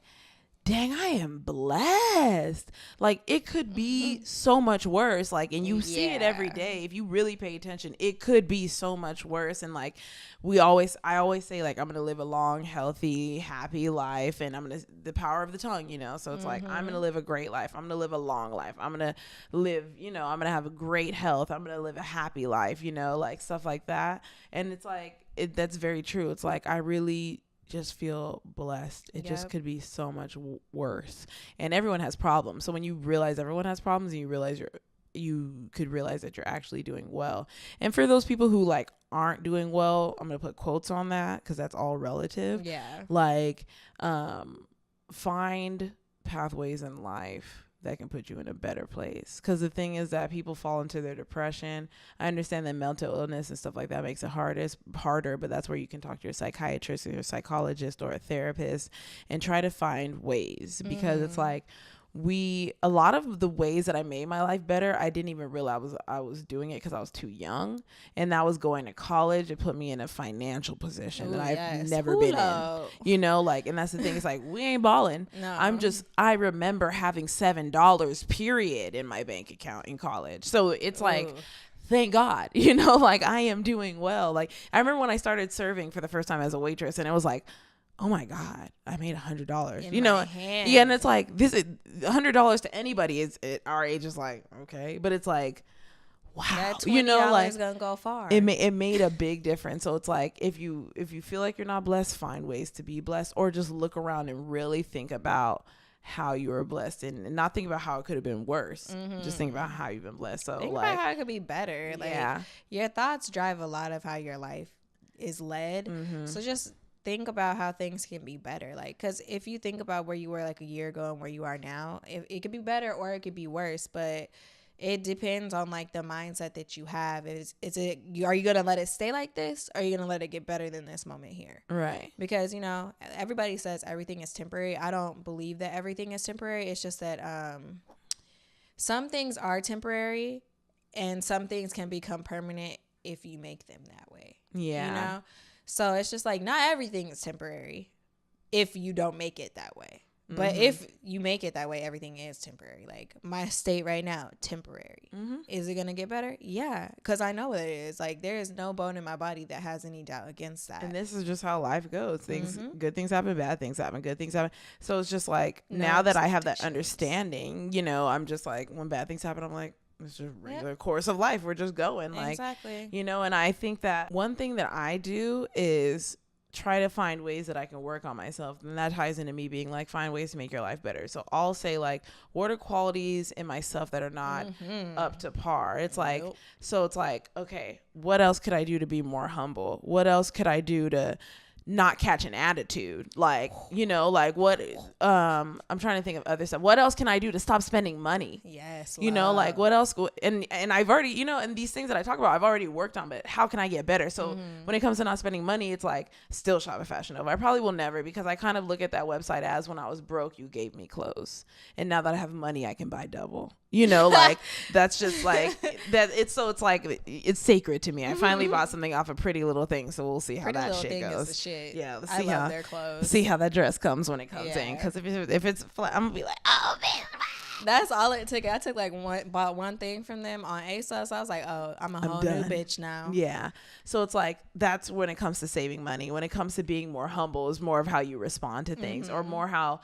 dang, I am blessed. Like it could be so much worse. Like, and you see it every day. If you really pay attention, it could be so much worse. And like, I always say like, I'm going to live a long, healthy, happy life. And the power of the tongue, you know? So it's like, I'm going to live a great life. I'm going to live a long life. I'm going to live, you know, I'm going to have a great health. I'm going to live a happy life, you know, like stuff like that. And it's like, that's very true. It's like, I really just feel blessed. It just could be so much worse, and everyone has problems. So when you realize everyone has problems, and you could realize that you're actually doing well. And for those people who like aren't doing well, I'm gonna put quotes on that because that's all relative. Like find pathways in life that can put you in a better place. Because the thing is that people fall into their depression. I understand that mental illness and stuff like that makes it harder, but that's where you can talk to your psychiatrist or your psychologist or a therapist and try to find ways. Because it's like, a lot of the ways that I made my life better, I didn't even realize I was doing it because I was too young. And that was going to college. It put me in a financial position that I've never been in. You know, like, and that's the thing. It's like, we ain't balling. No. I remember having $7 period in my bank account in college. So it's like, thank God, you know, like I am doing well. Like I remember when I started serving for the first time as a waitress, and it was like, oh my God, I made $100, you know? Hand. Yeah. And it's like, this is $100 to anybody is at our age is like, okay. But it's like, wow, you know, like gonna go far. It made a big difference. So it's like, if you feel like you're not blessed, find ways to be blessed, or just look around and really think about how you were blessed and not think about how it could have been worse. Just think about how you've been blessed. So think about how it could be better. Like your thoughts drive a lot of how your life is led. So just think about how things can be better. Like, because if you think about where you were like a year ago and where you are now, it could be better or it could be worse. But it depends on like the mindset that you have. Are you gonna let it stay like this, or are you gonna let it get better than this moment here? Right. Because everybody says everything is temporary. I don't believe that everything is temporary. It's just that some things are temporary, and some things can become permanent if you make them that way. Yeah. So it's just like not everything is temporary if you don't make it that way. But if you make it that way, everything is temporary. Like my state right now, temporary. Is it going to get better? Yeah, because I know what it is. Like there is no bone in my body that has any doubt against that. And this is just how life goes. Good things happen, bad things happen, good things happen. So it's just like now that I have that understanding, I'm just like when bad things happen, I'm like, it's just regular course of life. We're just going. Exactly. And I think that one thing that I do is try to find ways that I can work on myself, and that ties into me being like, find ways to make your life better. So I'll say like, what are qualities in myself that are not up to par? It's like, so it's like, okay, what else could I do to be more humble? What else could I do to not catch an attitude? Like, like what, I'm trying to think of other stuff. What else can I do to stop spending money? Yes. Like what else and I've already, and these things that I talk about, I've already worked on, but how can I get better? So when it comes to not spending money, it's like still shop at Fashion Nova. I probably will never, because I kind of look at that website as when I was broke, you gave me clothes. And now that I have money, I can buy double. Like that's just like that. It's like it's sacred to me. I finally bought something off a Pretty Little Thing, so we'll see how that shit goes. Is the shit. Yeah, let's see how their clothes. See how that dress comes when it comes in. Because if it's flat, I'm gonna be like, oh man. That's all it took. I took like bought one thing from them on ASOS. I was like, oh, I'm a whole new bitch now. Yeah. So it's like that's when it comes to saving money. When it comes to being more humble, is more of how you respond to things, or more how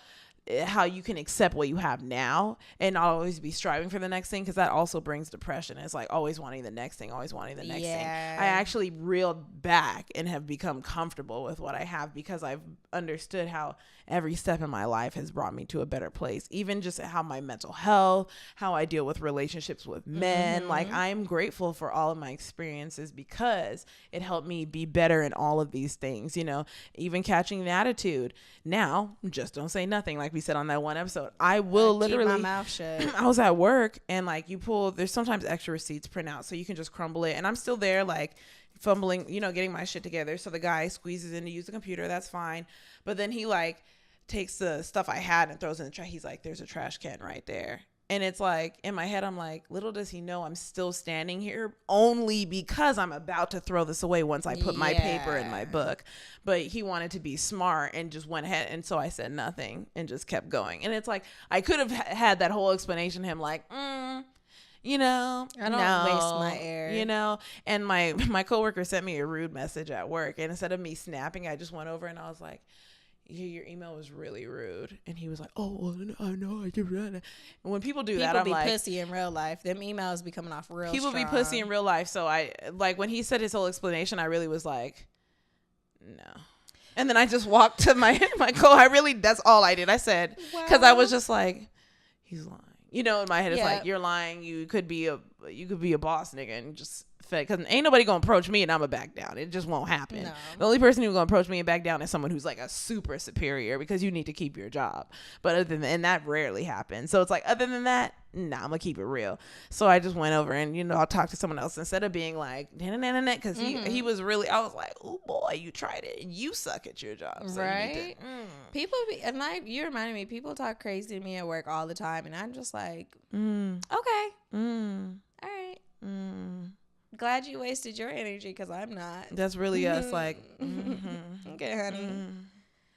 you can accept what you have now and not always be striving for the next thing, because that also brings depression. It's like always wanting the next thing, always wanting the next thing. I actually reeled back and have become comfortable with what I have, because I've understood how every step in my life has brought me to a better place. Even just how my mental health, how I deal with relationships with men. Like I'm grateful for all of my experiences, because it helped me be better in all of these things, even catching the attitude. Now, just don't say nothing. Like we said on that one episode, I will literally keep my mouth shut. I was at work, and like there's sometimes extra receipts print out, so you can just crumble it. And I'm still there, like fumbling, getting my shit together. So the guy squeezes in to use the computer. That's fine. But then he like takes the stuff I had and throws it in the trash. He's like, there's a trash can right there. And it's like, in my head, I'm like, little does he know I'm still standing here only because I'm about to throw this away once I put my paper in my book. But he wanted to be smart and just went ahead. And so I said nothing and just kept going. And it's like, I could have had that whole explanation to him, like, I don't waste my air. And my coworker sent me a rude message at work. And instead of me snapping, I just went over and I was like, your email was really rude. And he was like, oh, well, I know I can run it. And when people do that, I'm like, people be pussy in real life. Them emails be coming off real people strong. Be pussy in real life. So I, like, when he said his whole explanation, I really was like, no. And then I just walked to my that's all I did. I said, because I was just like, he's lying. In my head, it's like, you're lying. You could be a boss nigga and just fed, because ain't nobody gonna approach me and I'm gonna back down. It just won't happen. No. The only person who's gonna approach me and back down is someone who's like a super superior, because you need to keep your job. But and that rarely happens. So it's like, other than that, nah, I'm gonna keep it real. So I just went over and I'll talk to someone else instead of being like because he was really, I was like, oh boy, you tried it and you suck at your job, so right? People be, and you reminded me, people talk crazy to me at work all the time, and I'm just like, okay, all right. Glad you wasted your energy, because I'm not. That's really us, like, okay, honey.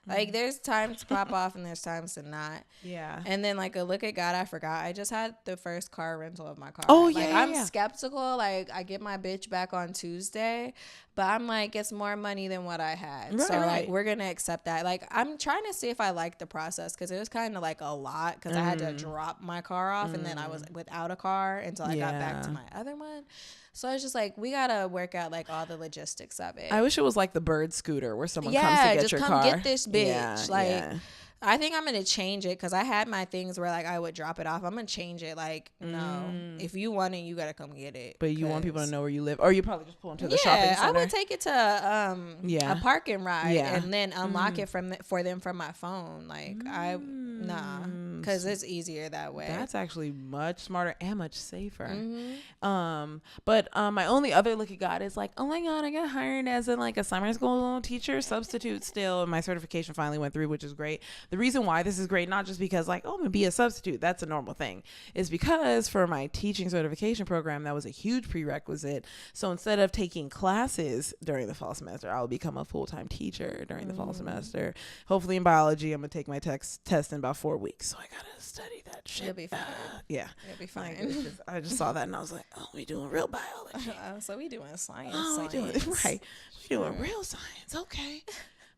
Like, there's times to pop off and there's times to not. Yeah. And then, like, a look at God, I forgot. I just had the first car rental of my car. Oh, like, yeah. I'm skeptical. Like, I get my bitch back on Tuesday, but I'm like, it's more money than what I had. Right, so, like, we're going to accept that. Like, I'm trying to see if I like the process, because it was kind of like a lot, because I had to drop my car off and then I was without a car until I got back to my other one. So it's just like, we gotta work out like all the logistics of it. I wish it was like the bird scooter where someone comes to get your car. Yeah, just come get this bitch. I think I'm gonna change it because I had my things where like I would drop it off. I'm gonna change it. Like, no, if you want it, you gotta come get it. But you want people to know where you live, or you probably just pull them to the shopping center. I would take it to a park and ride, and then unlock it for them from my phone. Like because it's easier that way. That's actually much smarter and much safer. But my only other look at God is like, oh my God, I got hired as a summer school teacher substitute still, and my certification finally went through, which is great. The reason why this is great, not just because like, oh, I'm gonna be a substitute, that's a normal thing, is because for my teaching certification program, that was a huge prerequisite. So instead of taking classes during the fall semester, I'll become a full-time teacher during the fall semester. Hopefully in biology, I'm gonna take my test in about 4 weeks. So I gotta study that shit. You'll be fine. Yeah. You'll be fine. I just saw that and I was like, oh, we doing real biology. So we doing science. Oh, we doing real science. Okay.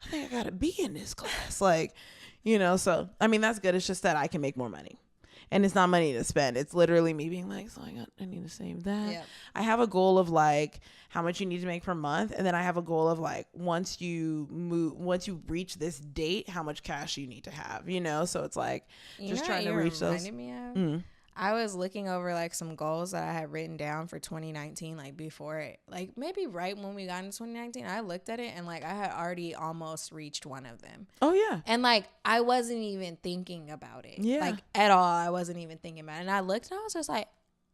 I think I gotta be in this class. Like, so I mean that's good. It's just that I can make more money. And it's not money to spend. It's literally me being like, so I need to save that. Yep. I have a goal of like how much you need to make per month. And then I have a goal of like, once you reach this date, how much cash you need to have, So it's like just trying to reach those. I was looking over like some goals that I had written down for 2019, like before it, like maybe right when we got into 2019, I looked at it and like I had already almost reached one of them. Oh yeah. And like, I wasn't even thinking about it. Yeah. Like at all. I wasn't even thinking about it. And I looked and I was just like,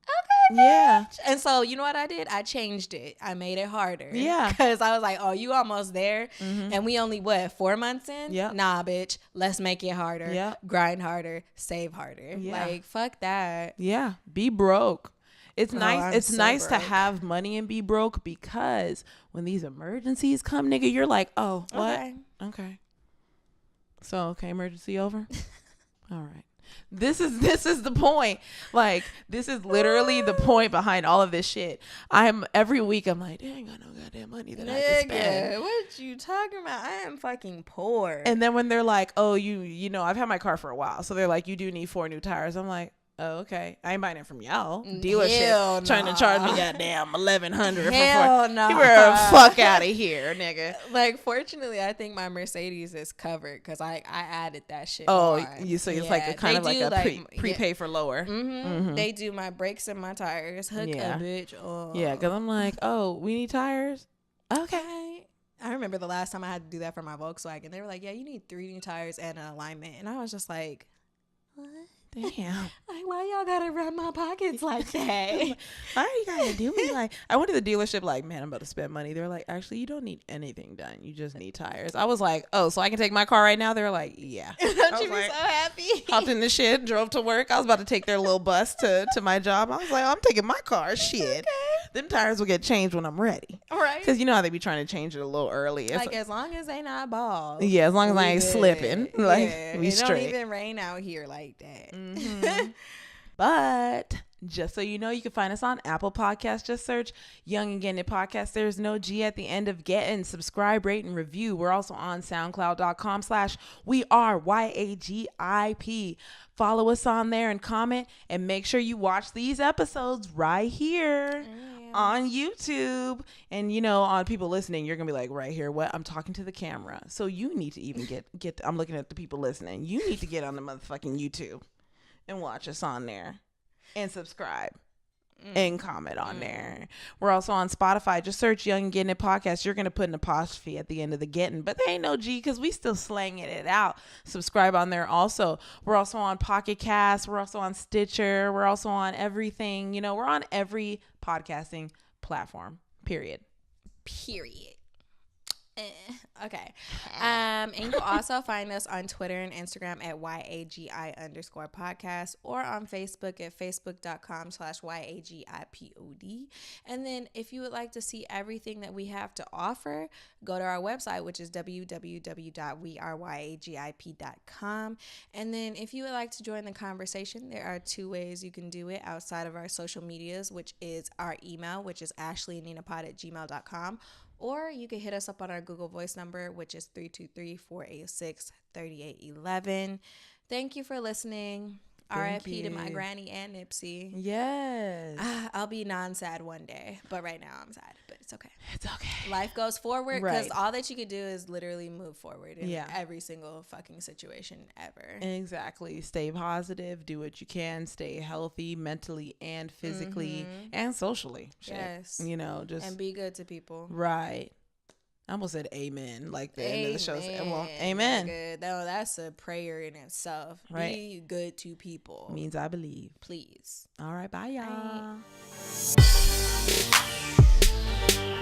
okay, bitch. Yeah. And so you know what I did? I changed it. I made it harder. Yeah. Because I was like, oh, you almost there. And we only 4 months in? Yeah. Nah, bitch. Let's make it harder. Yeah. Grind harder. Save harder. Yeah. Like, fuck that. Yeah. Be broke. It's nice. It's so nice broke to have money and be broke, because when these emergencies come, nigga, you're like, oh, what? Okay. So, emergency over? All right. This is the point. Like, this is literally the point behind all of this shit. Every week I'm like, I ain't got no goddamn money that I can spend. What you talking about? I am fucking poor. And then when they're like, oh, you know, I've had my car for a while, so they're like, you do need 4 new tires. I'm like, oh, okay. I ain't buying it from y'all. Dealership trying to charge me goddamn $1,100 for 4. No. You better fuck out of here, nigga. Like, fortunately, I think my Mercedes is covered because I added that shit. Oh, so it's like a kind of like a prepay for lower. They do my brakes and my tires. Hook a bitch. Oh. Yeah, because I'm like, oh, we need tires? Okay. I remember the last time I had to do that for my Volkswagen. They were like, yeah, you need 3 new tires and an alignment. And I was just like, what? Damn. Like, why y'all gotta rub my pockets like that? Why you gotta do me like? I went to the dealership like, man, I'm about to spend money. They're like, actually, you don't need anything done. You just need tires. I was like, oh, so I can take my car right now? They were like, yeah. Don't you be so happy? Hopped in the shit, drove to work. I was about to take their little bus to my job. I was like, oh, I'm taking my car. Shit. Okay. Them tires will get changed when I'm ready. All right. Because you know how they be trying to change it a little early. Like, as long as they not bald. Yeah, as long as I ain't slipping. Like, we straight. It don't even rain out here like that. But just so you know, you can find us on Apple Podcasts. Just search Young and Gettin Podcast. There's no G at the end of Gettin. Subscribe, rate, and review. We're also on SoundCloud.com/YAGIP. Follow us on there and comment, and make sure you watch these episodes right here on YouTube. And you know, on people listening, you're gonna be like, right here, what? I'm talking to the camera. So you need to even get I'm looking at the people listening. You need to get on the motherfucking YouTube and watch us on there and subscribe and comment on there. We're also on Spotify. Just search Young and Gettin Podcast. You're going to put an apostrophe at the end of the Gettin, but there ain't no G because we still slanging it out. Subscribe on there also. We're also on Pocket Cast. We're also on Stitcher. We're also on everything. You know, we're on every podcasting platform, period. Okay. And you'll also find us on Twitter and Instagram at YAGI_podcast, or on Facebook at facebook.com/YAGIPOD. And then if you would like to see everything that we have to offer, go to our website, which is www.weareyagip.com. And then if you would like to join the conversation, there are 2 ways you can do it outside of our social medias, which is our email, which is Ashleyandninapod@gmail.com. Or you can hit us up on our Google Voice number, which is 323-486-3811. Thank you for listening. R.I.P. to my granny and Nipsey. Yes. I'll be non-sad one day, but right now I'm sad, but it's okay. It's okay. Life goes forward, because all that you could do is literally move forward in Yeah. every single fucking situation ever. Exactly. Stay positive. Do what you can. Stay healthy mentally and physically and socially. Shit. Yes. You know, just. And be good to people. Right. I almost said amen, like the end of the show. Well, Amen. amen. Good. No, that's a prayer in itself. Right. Be good to people. Means I believe. Please. All right. Bye, y'all. Bye.